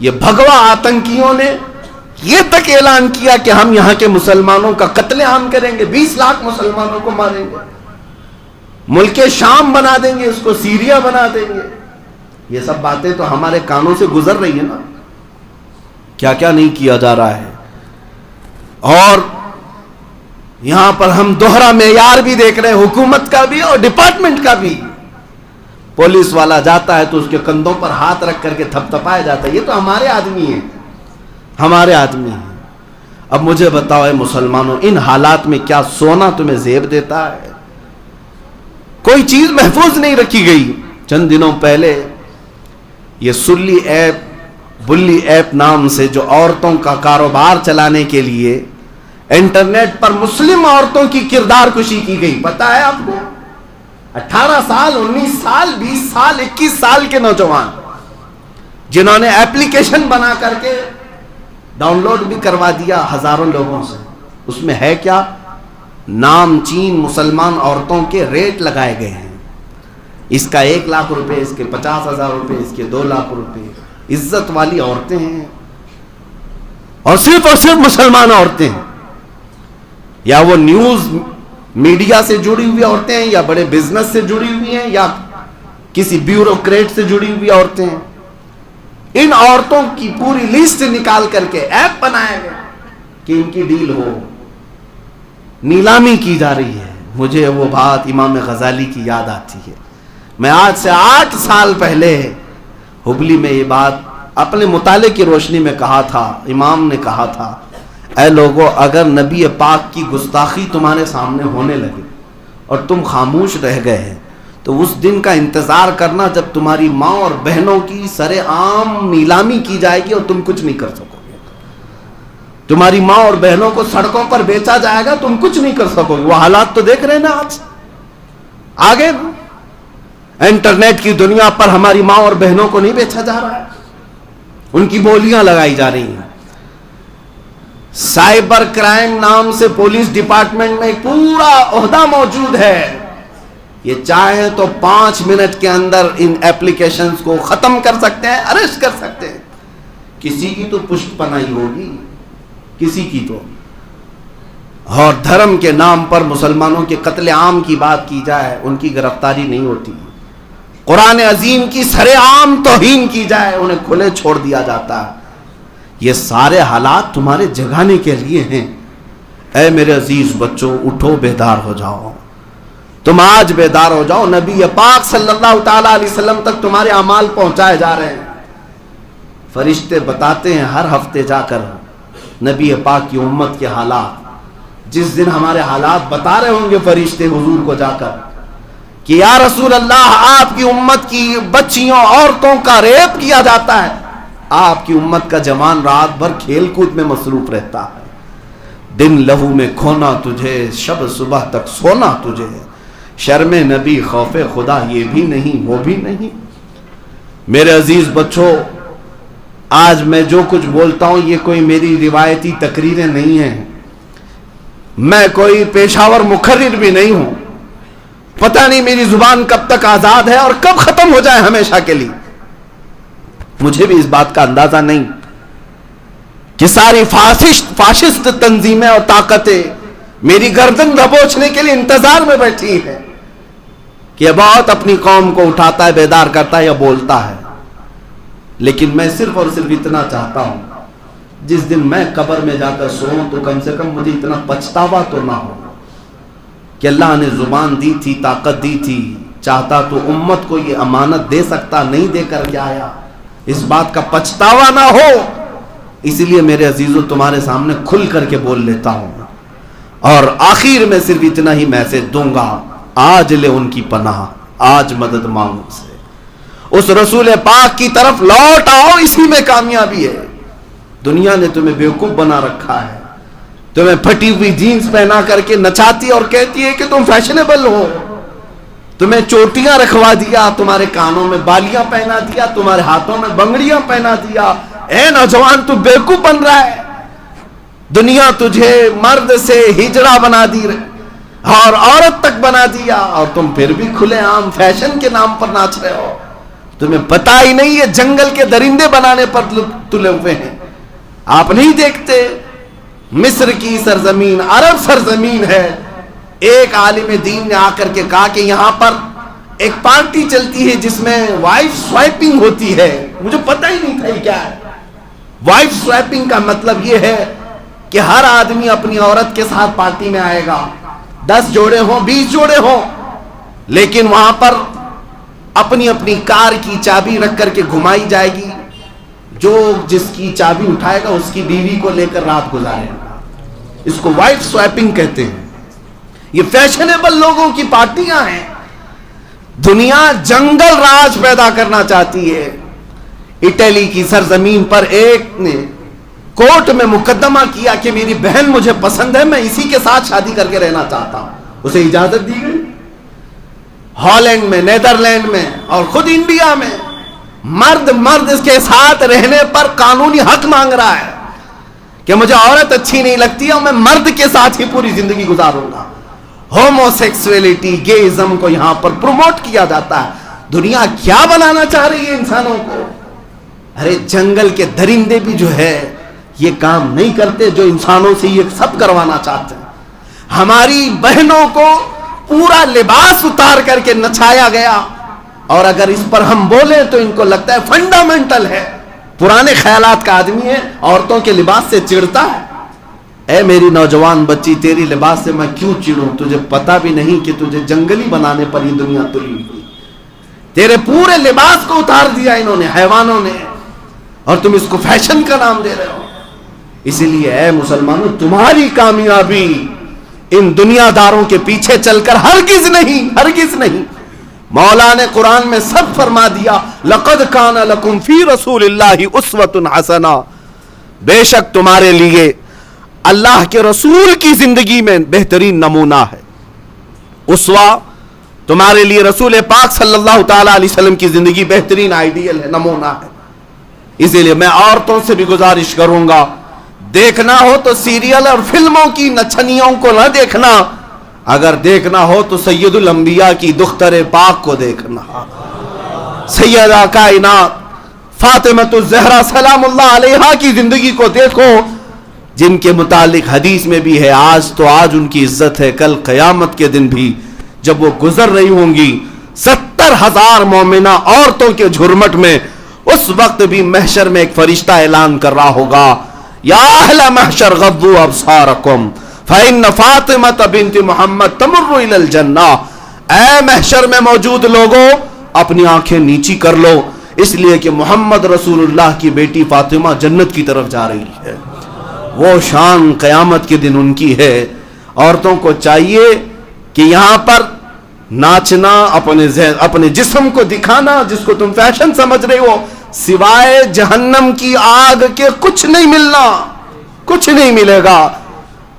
یہ بھگوا آتنکیوں نے یہ تک اعلان کیا کہ ہم یہاں کے مسلمانوں کا قتل عام کریں گے، 20 لاکھ مسلمانوں کو ماریں گے، ملک شام بنا دیں گے، اس کو سیریا بنا دیں گے۔ یہ سب باتیں تو ہمارے کانوں سے گزر رہی ہیں نا، کیا کیا نہیں کیا جا رہا ہے۔ اور یہاں پر ہم دوہرا معیار بھی دیکھ رہے ہیں، حکومت کا بھی اور ڈپارٹمنٹ کا بھی۔ پولیس والا جاتا ہے تو اس کے کندھوں پر ہاتھ رکھ کر کے تھپ تھپایا جاتا ہے، یہ تو ہمارے آدمی ہیں، ہمارے آدمی ہیں۔ اب مجھے بتاؤ اے مسلمانوں، ان حالات میں کیا سونا تمہیں زیب دیتا ہے؟ کوئی چیز محفوظ نہیں رکھی گئی۔ چند دنوں پہلے یہ سلی ایپ، بلی ایپ نام سے جو عورتوں کا کاروبار چلانے کے لیے انٹرنیٹ پر مسلم عورتوں کی کردار کشی کی گئی، پتا ہے آپ کو؟ 18 سال، 19 سال، 20 سال، 21 سال کے نوجوان جنہوں نے ایپلیکیشن بنا کر کے ڈاؤن لوڈ بھی کروا دیا ہزاروں لوگوں سے۔ اس میں ہے کیا؟ نام چین مسلمان عورتوں کے ریٹ لگائے گئے ہیں، اس کا 1 لاکھ روپے، اس کے 50,000 روپے، اس کے 2 لاکھ روپے۔ عزت والی عورتیں ہیں اور صرف مسلمان عورتیں ہیں، یا وہ نیوز میڈیا سے جڑی ہوئی عورتیں ہیں، یا بڑے بزنس سے جڑی ہوئی ہیں، یا کسی بیوروکریٹ سے جڑی ہوئی عورتیں ہیں۔ ان عورتوں کی پوری لسٹ نکال کر کے ایپ بنایا گیا کہ ان کی ڈیل ہو، نیلامی کی جا رہی ہے۔ مجھے وہ بات امام غزالی کی یاد آتی ہے۔ میں آج سے 8 سال پہلے ہبلی میں یہ بات اپنے مطالعے کی روشنی میں کہا تھا۔ امام نے کہا تھا، اے لوگو، اگر نبی پاک کی گستاخی تمہارے سامنے ہونے لگے اور تم خاموش رہ گئے تو اس دن کا انتظار کرنا جب تمہاری ماں اور بہنوں کی سر عام نیلامی کی جائے گی اور تم کچھ نہیں کر سکو گے۔ تمہاری ماں اور بہنوں کو سڑکوں پر بیچا جائے گا، تم کچھ نہیں کر سکو گے۔ وہ حالات تو دیکھ رہے ہیں نا آج آگے نا؟ انٹرنیٹ کی دنیا پر ہماری ماں اور بہنوں کو نہیں بیچا جا رہا ہے، ان کی بولیاں لگائی جا رہی ہیں۔ سائبر کرائم نام سے پولیس ڈپارٹمنٹ میں ایک پورا عہدہ موجود ہے، یہ چاہے تو 5 منٹ کے اندر ان ایپلیکیشنز کو ختم کر سکتے ہیں، اریسٹ کر سکتے ہیں۔ کسی کی تو پشت پناہی ہوگی، کسی کی تو۔ اور دھرم کے نام پر مسلمانوں کے قتل عام کی بات کی جائے، ان کی گرفتاری نہیں ہوتی۔ قرآن عظیم کی سر عام توہین کی جائے، انہیں کھلے چھوڑ دیا جاتا ہے۔ یہ سارے حالات تمہارے جگانے کے لیے ہیں۔ اے میرے عزیز بچوں، اٹھو، بیدار ہو جاؤ۔ تم آج بیدار ہو جاؤ، نبی پاک صلی اللہ تعالیٰ علیہ وسلم تک تمہارے اعمال پہنچائے جا رہے ہیں۔ فرشتے بتاتے ہیں ہر ہفتے جا کر نبی پاک کی امت کے حالات۔ جس دن ہمارے حالات بتا رہے ہوں گے فرشتے حضور کو جا کر کہ یا رسول اللہ، آپ کی امت کی بچیوں عورتوں کا ریپ کیا جاتا ہے، آپ کی امت کا جوان رات بھر کھیل کود میں مصروف رہتا ہے، دن لہو میں کھونا تجھے، شب صبح تک سونا تجھے، شرم نبی خوف خدا یہ بھی نہیں وہ بھی نہیں۔ میرے عزیز بچوں، آج میں جو کچھ بولتا ہوں یہ کوئی میری روایتی تقریریں نہیں ہیں، میں کوئی پیشاور مقرر بھی نہیں ہوں، پتہ نہیں میری زبان کب تک آزاد ہے اور کب ختم ہو جائے ہمیشہ کے لیے، مجھے بھی اس بات کا اندازہ نہیں کہ ساری فاشسٹ تنظیمیں اور طاقتیں میری گردن دبوچنے کے لیے انتظار میں بیٹھی ہیں کہ بہت اپنی قوم کو اٹھاتا ہے، بیدار کرتا ہے یا بولتا ہے۔ لیکن میں صرف اور صرف اتنا چاہتا ہوں، جس دن میں قبر میں جا کر سوؤں تو کم سے کم مجھے اتنا پچھتاوا تو نہ ہو کہ اللہ نے زبان دی تھی، طاقت دی تھی، چاہتا تو امت کو یہ امانت دے سکتا، نہیں دے کر کے آیا، اس بات کا پچھتاوا نہ ہو۔ اس لیے میرے عزیزوں تمہارے سامنے کھل کر کے بول لیتا ہوں، اور آخر میں صرف اتنا ہی میسج دوں گا، آج لے ان کی پناہ، آج مدد مانگو سے، اس رسول پاک کی طرف لوٹ آؤ، اسی میں کامیابی ہے۔ دنیا نے تمہیں بیوقوف بنا رکھا ہے، تمہیں پھٹی ہوئی جینز پہنا کر کے نچاتی اور کہتی ہے کہ تم فیشنیبل ہو، تمہیں چوٹیاں رکھوا دیا، تمہارے کانوں میں بالیاں پہنا دیا، تمہارے ہاتھوں میں بنگڑیاں پہنا دیا۔ اے نوجوان، تو بیوقوف بن رہا ہے، دنیا تجھے مرد سے ہجڑا بنا دی اور عورت تک بنا دیا، اور تم پھر بھی کھلے عام فیشن کے نام پر ناچ رہے ہو. تمہیں پتا ہی نہیں یہ جنگل کے درندے بنانے پر تلے ہوئے ہیں. آپ نہیں دیکھتے مصر کی سرزمین عرب سرزمین ہے. ایک عالم دین نے آ کر کے کہا کہ یہاں پر ایک پارٹی چلتی ہے جس میں وائف سوائپنگ ہوتی ہے. مجھے پتہ ہی نہیں تھا یہ کیا ہے. وائف سوائپنگ کا مطلب یہ ہے کہ ہر آدمی اپنی عورت کے ساتھ پارٹی میں آئے گا، 10 جوڑے ہوں 20 جوڑے ہوں، لیکن وہاں پر اپنی اپنی کار کی چابی رکھ کر کے گھمائی جائے گی. جو جس کی چابی اٹھائے گا اس کی بیوی کو لے کر رات گزارے گا. اس کو وائف سوائپنگ کہتے ہیں. یہ فیشنیبل لوگوں کی پارٹیاں ہیں. دنیا جنگل راج پیدا کرنا چاہتی ہے. اٹلی کی سرزمین پر ایک نے کورٹ میں مقدمہ کیا کہ میری بہن مجھے پسند ہے، میں اسی کے ساتھ شادی کر کے رہنا چاہتا ہوں. اسے اجازت دی گئی. ہالینڈ میں، نیدرلینڈ میں اور خود انڈیا میں مرد اس کے ساتھ رہنے پر قانونی حق مانگ رہا ہے کہ مجھے عورت اچھی نہیں لگتی ہے، میں مرد کے ساتھ ہی پوری زندگی گزاروں گا. ہومو سیکسولیٹی، گےازم کو یہاں پر پروموٹ کیا جاتا ہے. دنیا کیا بنانا چاہ رہی ہے انسانوں کو؟ ارے جنگل کے درندے بھی جو ہے یہ کام نہیں کرتے جو انسانوں سے یہ سب کروانا چاہتے ہیں. ہماری بہنوں کو پورا لباس اتار کر کے نچایا گیا، اور اگر اس پر ہم بولیں تو ان کو لگتا ہے فنڈامنٹل ہے، پرانے خیالات کا آدمی ہے، عورتوں کے لباس سے چڑھتا ہے. اے میری نوجوان بچی، تیری لباس سے میں کیوں چڑھوں؟ تجھے پتا بھی نہیں کہ تجھے جنگلی بنانے پر یہ دنیا تلی ہوئی. تیرے پورے لباس کو اتار دیا انہوں نے، حیوانوں نے، اور تم اس کو فیشن کا نام دے رہے ہو. اسی لیے اے مسلمانوں، تمہاری کامیابی ان دنیا داروں کے پیچھے چل کر ہرگز نہیں. مولا نے قرآن میں سب فرما دیا، لقد کان لکم فی رسول اللہ اسوۃ حسنہ، بے شک تمہارے لیے اللہ کے رسول کی زندگی میں بہترین نمونہ ہے. اسوہ تمہارے لیے رسول پاک صلی اللہ تعالی علیہ وسلم کی زندگی بہترین آئیڈیل ہے، نمونہ ہے. اسی لیے میں عورتوں سے بھی گزارش کروں گا، دیکھنا ہو تو سیریل اور فلموں کی نچنیوں کو نہ دیکھنا، اگر دیکھنا ہو تو سید الانبیاء کی دختر پاک کو دیکھنا. سیدہ کائنات فاطمۃ الزہرا سلام اللہ علیہا کی زندگی کو دیکھو، جن کے متعلق حدیث میں بھی ہے آج تو آج ان کی عزت ہے، کل قیامت کے دن بھی جب وہ گزر رہی ہوں گی 70,000 مومنہ عورتوں کے جھرمٹ میں، اس وقت بھی محشر میں ایک فرشتہ اعلان کر رہا ہوگا، یا اہل محشر غضوا ابصارکم فإن فاطمة بنت محمد تمر إلى الجنہ. اے محشر میں موجود لوگوں، اپنی آنکھیں نیچی کر لو، اس لیے کہ محمد رسول اللہ کی بیٹی فاطمہ جنت کی طرف جا رہی ہے. وہ شان قیامت کے دن ان کی ہے. عورتوں کو چاہیے کہ یہاں پر ناچنا، اپنے جسم کو دکھانا جس کو تم فیشن سمجھ رہے ہو، سوائے جہنم کی آگ کے کچھ نہیں ملنا، کچھ نہیں ملے گا.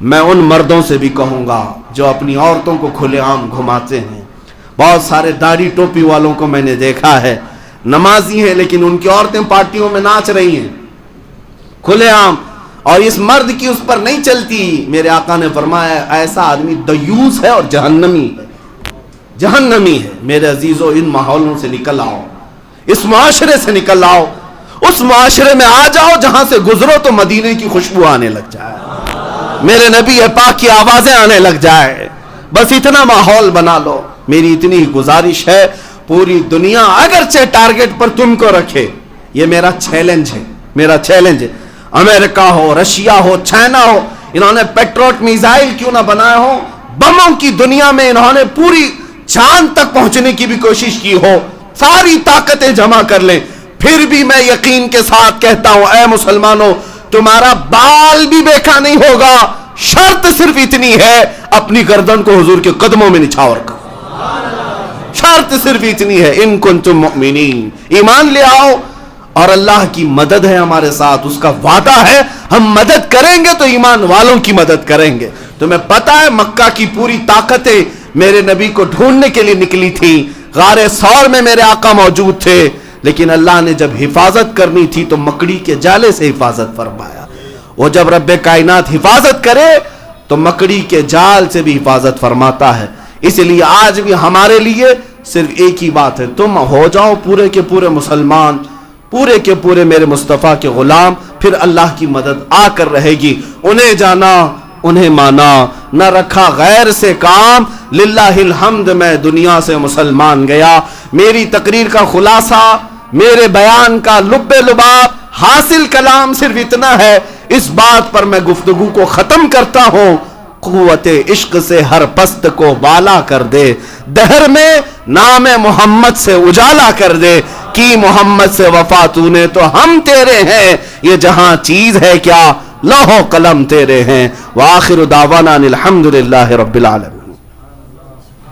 میں ان مردوں سے بھی کہوں گا جو اپنی عورتوں کو کھلے عام گھماتے ہیں. بہت سارے داڑھی ٹوپی والوں کو میں نے دیکھا ہے، نمازی ہیں لیکن ان کی عورتیں پارٹیوں میں ناچ رہی ہیں کھلے عام، اور اس مرد کی اس پر نہیں چلتی. میرے آقا نے فرمایا ایسا آدمی دیوس ہے اور جہنمی ہے. میرے عزیزو، ان ماحولوں سے نکل آؤ، اس معاشرے سے نکل آؤ، اس معاشرے میں آ جاؤ جہاں سے گزرو تو مدینے کی خوشبو آنے لگ جائے، میرے نبی پاک کی آوازیں آنے لگ جائے. بس اتنا ماحول بنا لو. میری اتنی ہی گزارش ہے، پوری دنیا اگرچہ ٹارگٹ پر تم کو رکھے، یہ میرا چیلنج ہے. امریکہ ہو، رشیا ہو، چائنا ہو، انہوں نے پیٹروٹ میزائل کیوں نہ بنائے ہو، بموں کی دنیا میں انہوں نے پوری چاند تک پہنچنے کی بھی کوشش کی ہو، ساری طاقتیں جمع کر لیں، پھر بھی میں یقین کے ساتھ کہتا ہوں اے مسلمانوں، تمہارا بال بھی بیکا نہیں ہوگا. شرط صرف اتنی ہے، اپنی گردن کو حضور کے قدموں میں نچھاور کرو. شرط صرف اتنی ہے، ان کنتم مؤمنین، ایمان لے آؤ، اور اللہ کی مدد ہے ہمارے ساتھ، اس کا وعدہ ہے ہم مدد کریں گے تو ایمان والوں کی مدد کریں گے. تمہیں پتا ہے مکہ کی پوری طاقتیں میرے نبی کو ڈھونڈنے کے لیے نکلی تھی. غار ثور میں میرے آقا موجود تھے، لیکن اللہ نے جب حفاظت کرنی تھی تو مکڑی کے جالے سے حفاظت فرمایا. وہ جب رب کائنات حفاظت کرے تو مکڑی کے جال سے بھی حفاظت فرماتا ہے. اس لیے آج بھی ہمارے لیے صرف ایک ہی بات ہے، تم ہو جاؤ پورے کے پورے مسلمان، پورے کے پورے میرے مصطفیٰ کے غلام، پھر اللہ کی مدد آ کر رہے گی. انہیں جانا، انہیں مانا، نہ رکھا غیر سے کام، للہ الحمد میں دنیا سے مسلمان گیا. میری تقریر کا خلاصہ، میرے بیان کا لب لباب، حاصل کلام صرف اتنا ہے. اس بات پر میں گفتگو کو ختم کرتا ہوں، قوت عشق سے ہر پست کو بالا کر دے، دہر میں نام محمد سے اجالا کر دے. کی محمد سے وفا تو نے تو ہم تیرے ہیں، یہ جہاں چیز ہے کیا لوح و قلم تیرے ہیں. وآخر دعوانا الحمدللہ رب العالمین.